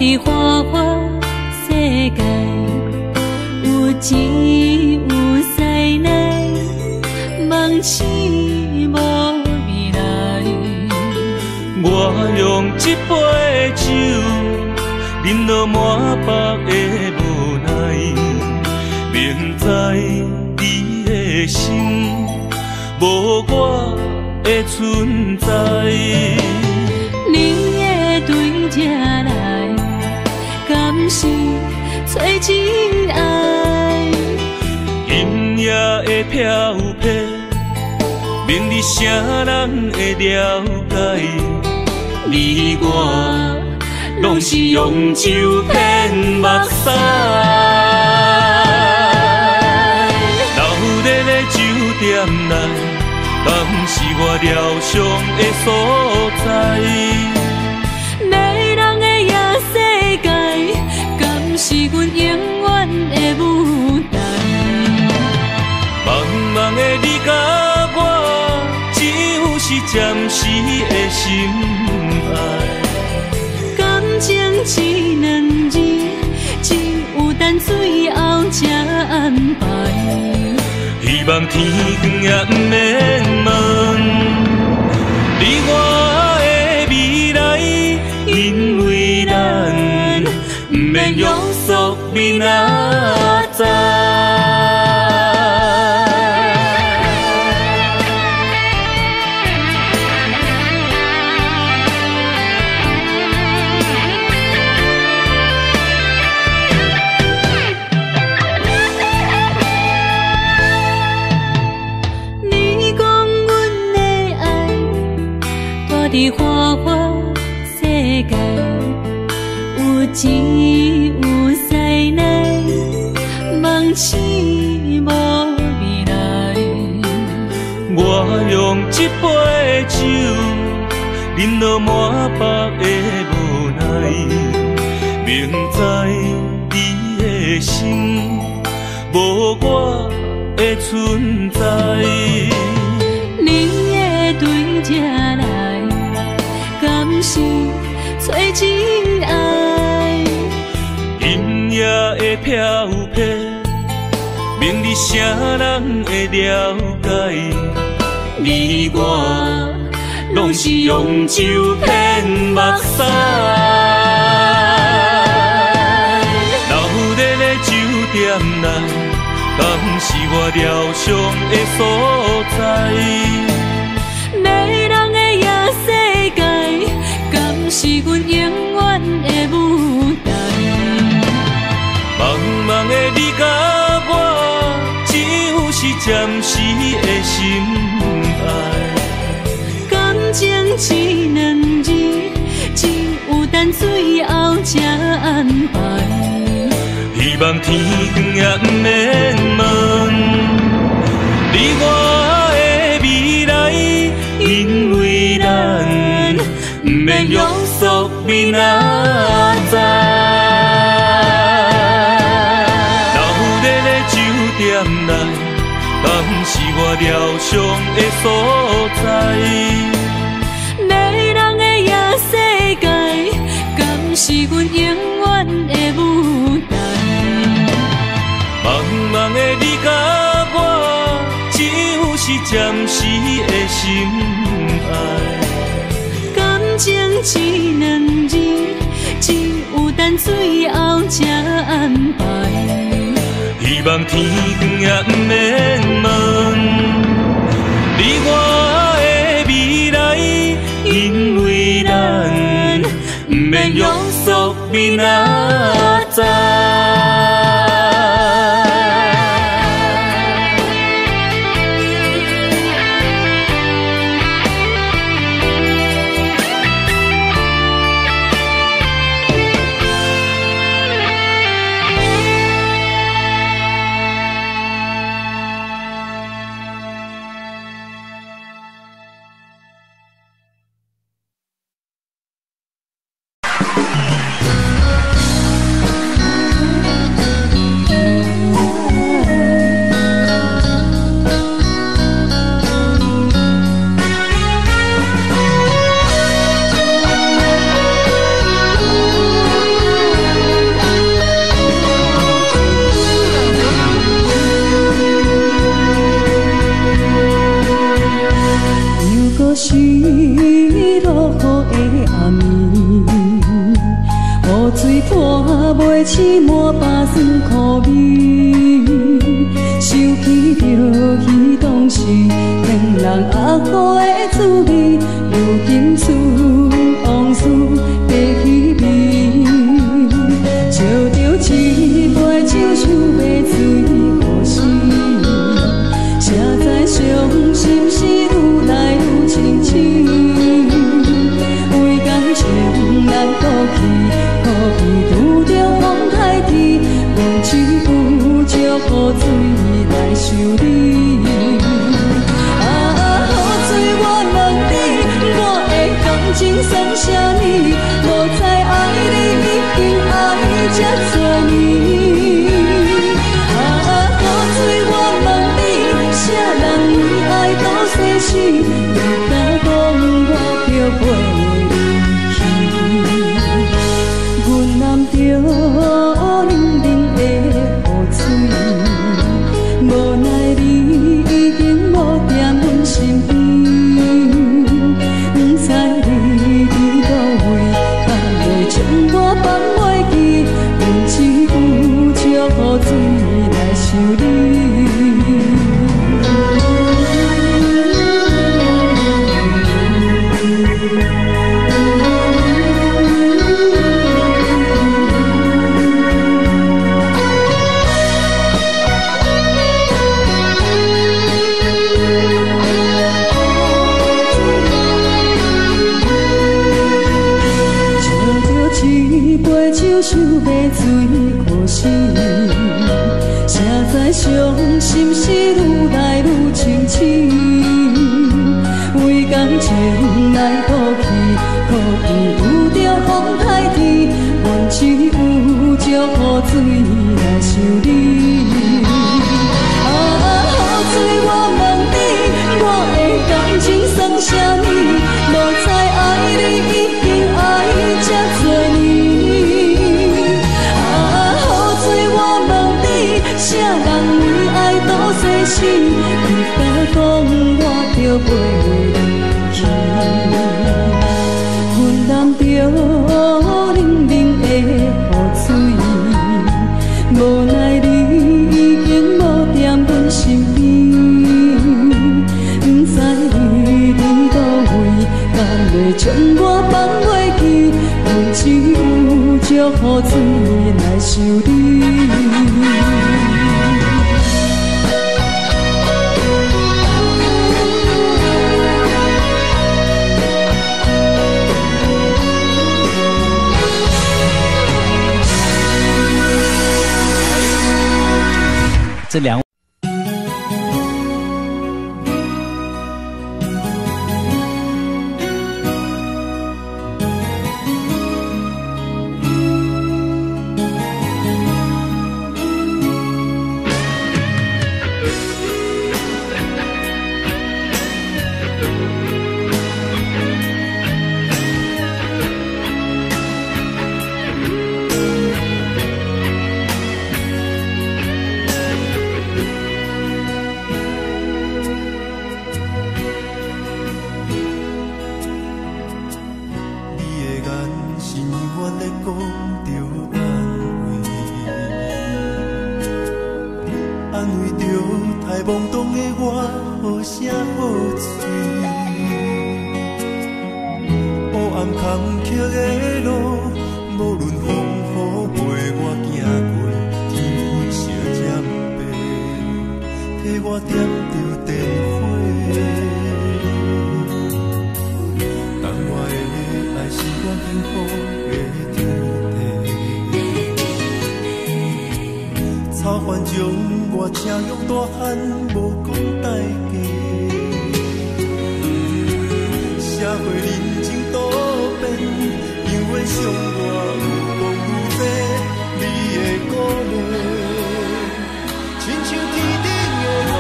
伫花花世界，有钱有势来，梦醒无未来。我用一杯酒，饮落满腹的无奈，明知你的心无我的存在。你的对这来，敢是找真爱？今夜的飘泊，明日啥人会了解？你我拢是用酒骗目屎，留在咧酒店内，敢是我疗伤的所在？迷人的夜世界，敢是阮永远的舞台？茫茫的你甲我，只有是暂时的心爱。感情只两字，只有等最后才安排。希望天光也不免问你我的未来，因为咱不免约束明仔载。伫花花世界，有钱有势来，梦醒无未来。我用一杯酒，饮落满腹的无奈，明知你的心无我的存在。你的对这来，敢是找真爱？今夜的飘泊，明日啥人会了解？你我拢是用酒骗目屎，留在咧酒店内，敢是我疗伤的所在？迷人的夜世界，敢是阮永远的舞台？茫茫的你甲我，只有是暂时的心爱。感情只两字，只有等最后才安排。希望天光也不免问你我的未来，因为咱不免约束明仔载。留在咧酒店内，敢是我疗伤的所在？迷人的夜世界，敢是阮永远的舞台？茫茫的你甲我，只有是暂时的心爱。感情只两字，只有等最后才安排。希望天光也不免问你我的未来，因为咱不免约束明仔载。花痴满巴酸苦味，想起着彼当时天人压苦的滋味，如今厝往事在稀微，笑着一杯酒想要醉互死，谁知伤心事愈来愈清醒，为感情难过去，可比拄着风台天，阮只有借雨水来修理。雨水我问你，我的感情算啥呢？无知爱你已经爱这多年。雨水我问你，啥人为爱都生死？你敢讲我着袂离去？阮揽着冷冷的雨水，无奈你已经无在阮身边，不知你伫倒位，敢会将我放袂记？阮只有借雨水来想你。想要醉可惜，谁知伤心事愈来愈清醒，为感情来倒去，可比拄着风台天，阮只有借雨水来想你。雨水我问你，我的感情算啥呢？无知爱你已经爱这多年。啥人为爱都生死？你敢讲我着袂离去？阮揽着冷冷的雨水，无奈你已经无在阮身边，不知你伫倒位，敢会将我放袂记？阮只有借雨水来想你。这两亲像天顶的花。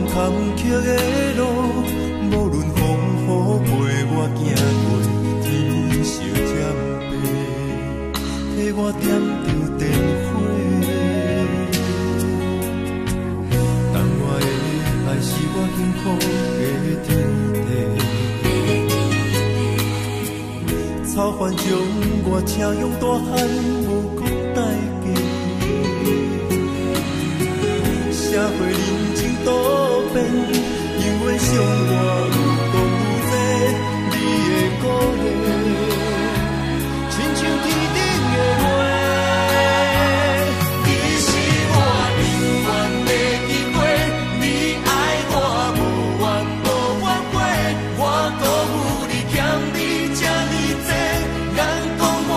坎坷的路，无论风雨陪我行过，天烧渐白，替我点着灯火。等我的爱是我幸福的天地，草原将我请用大汉，无讲代价。社会人情多变，因为相我有多有多，你的鼓励，亲像天顶的花。你是我永远的机会，你爱我无怨无怨过，我辜负你欠你这呢多，人讲我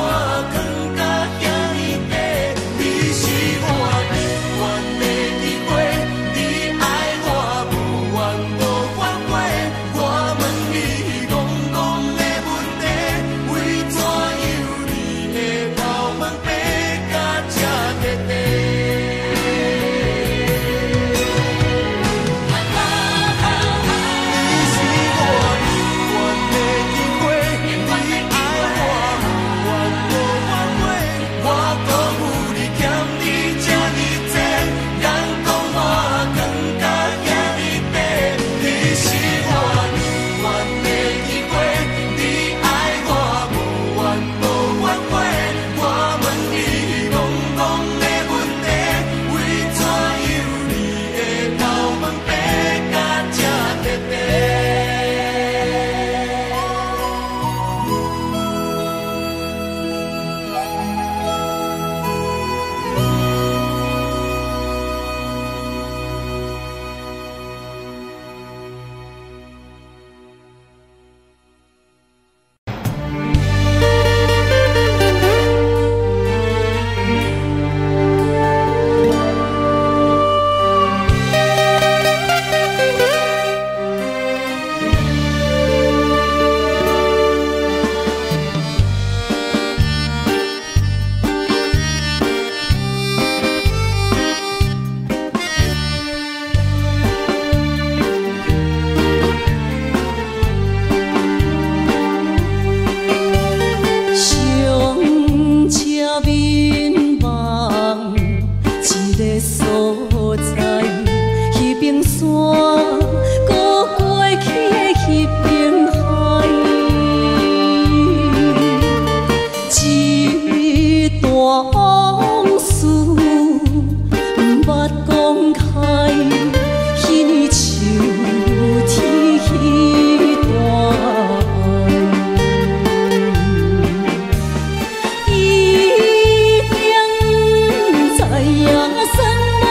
更加遐呢多。你是我永远的机会。一定知影什么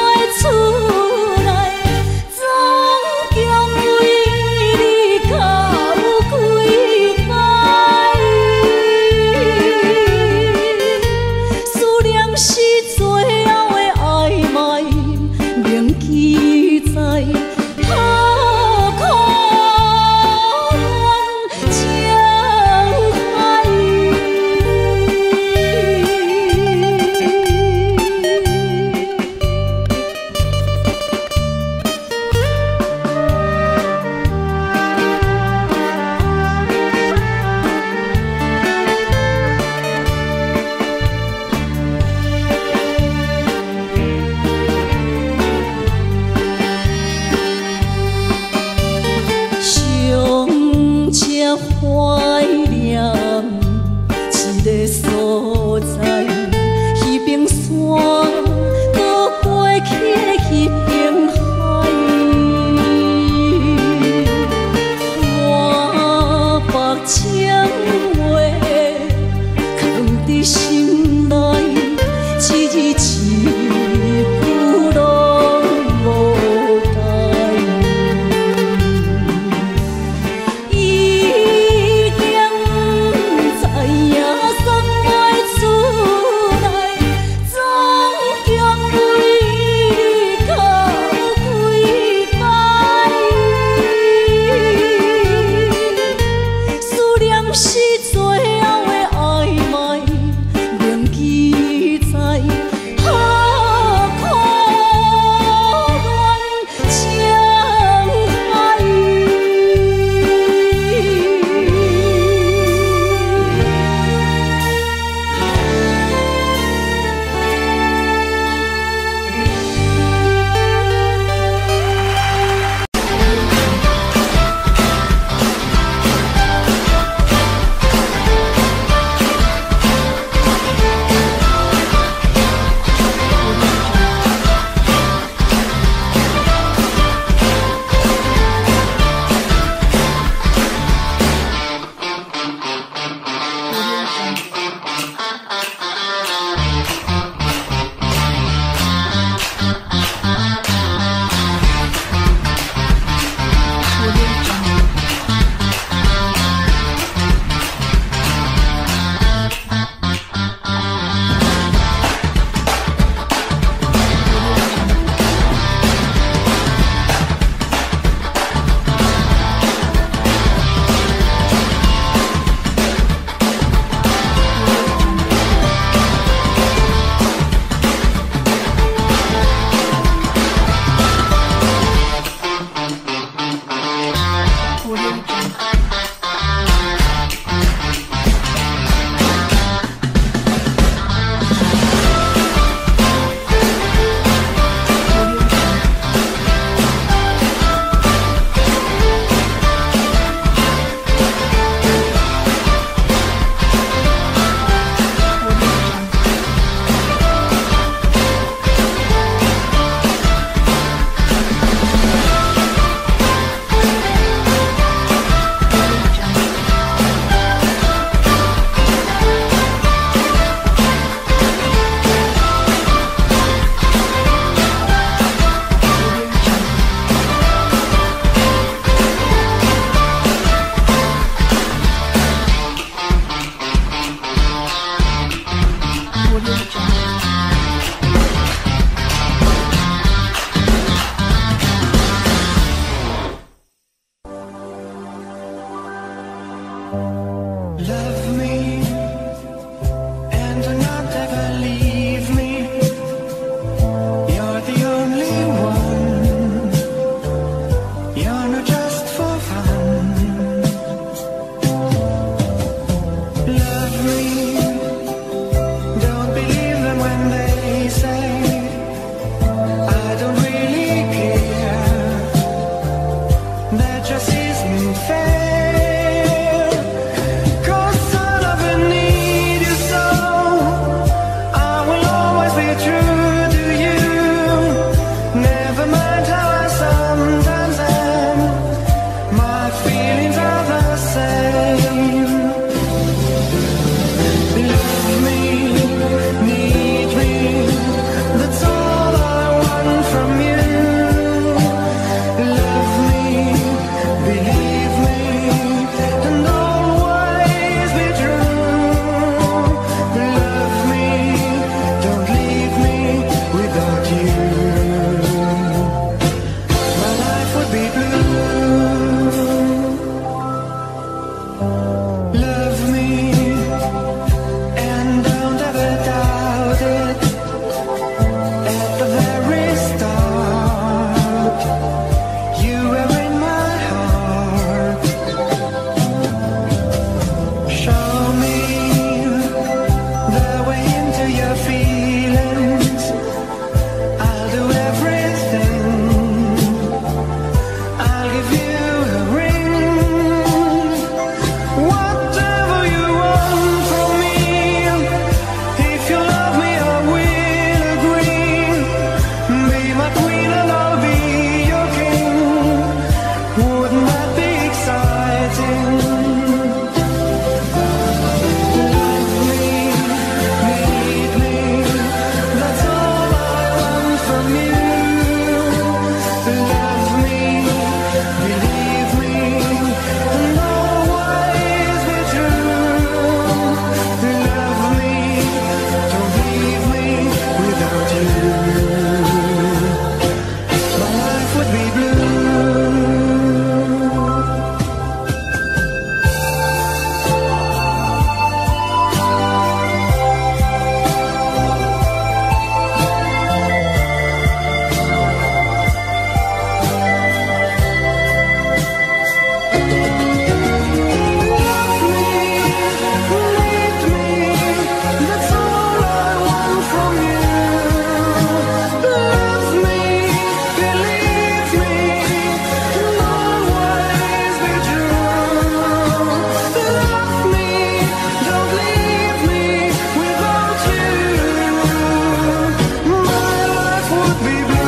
美美。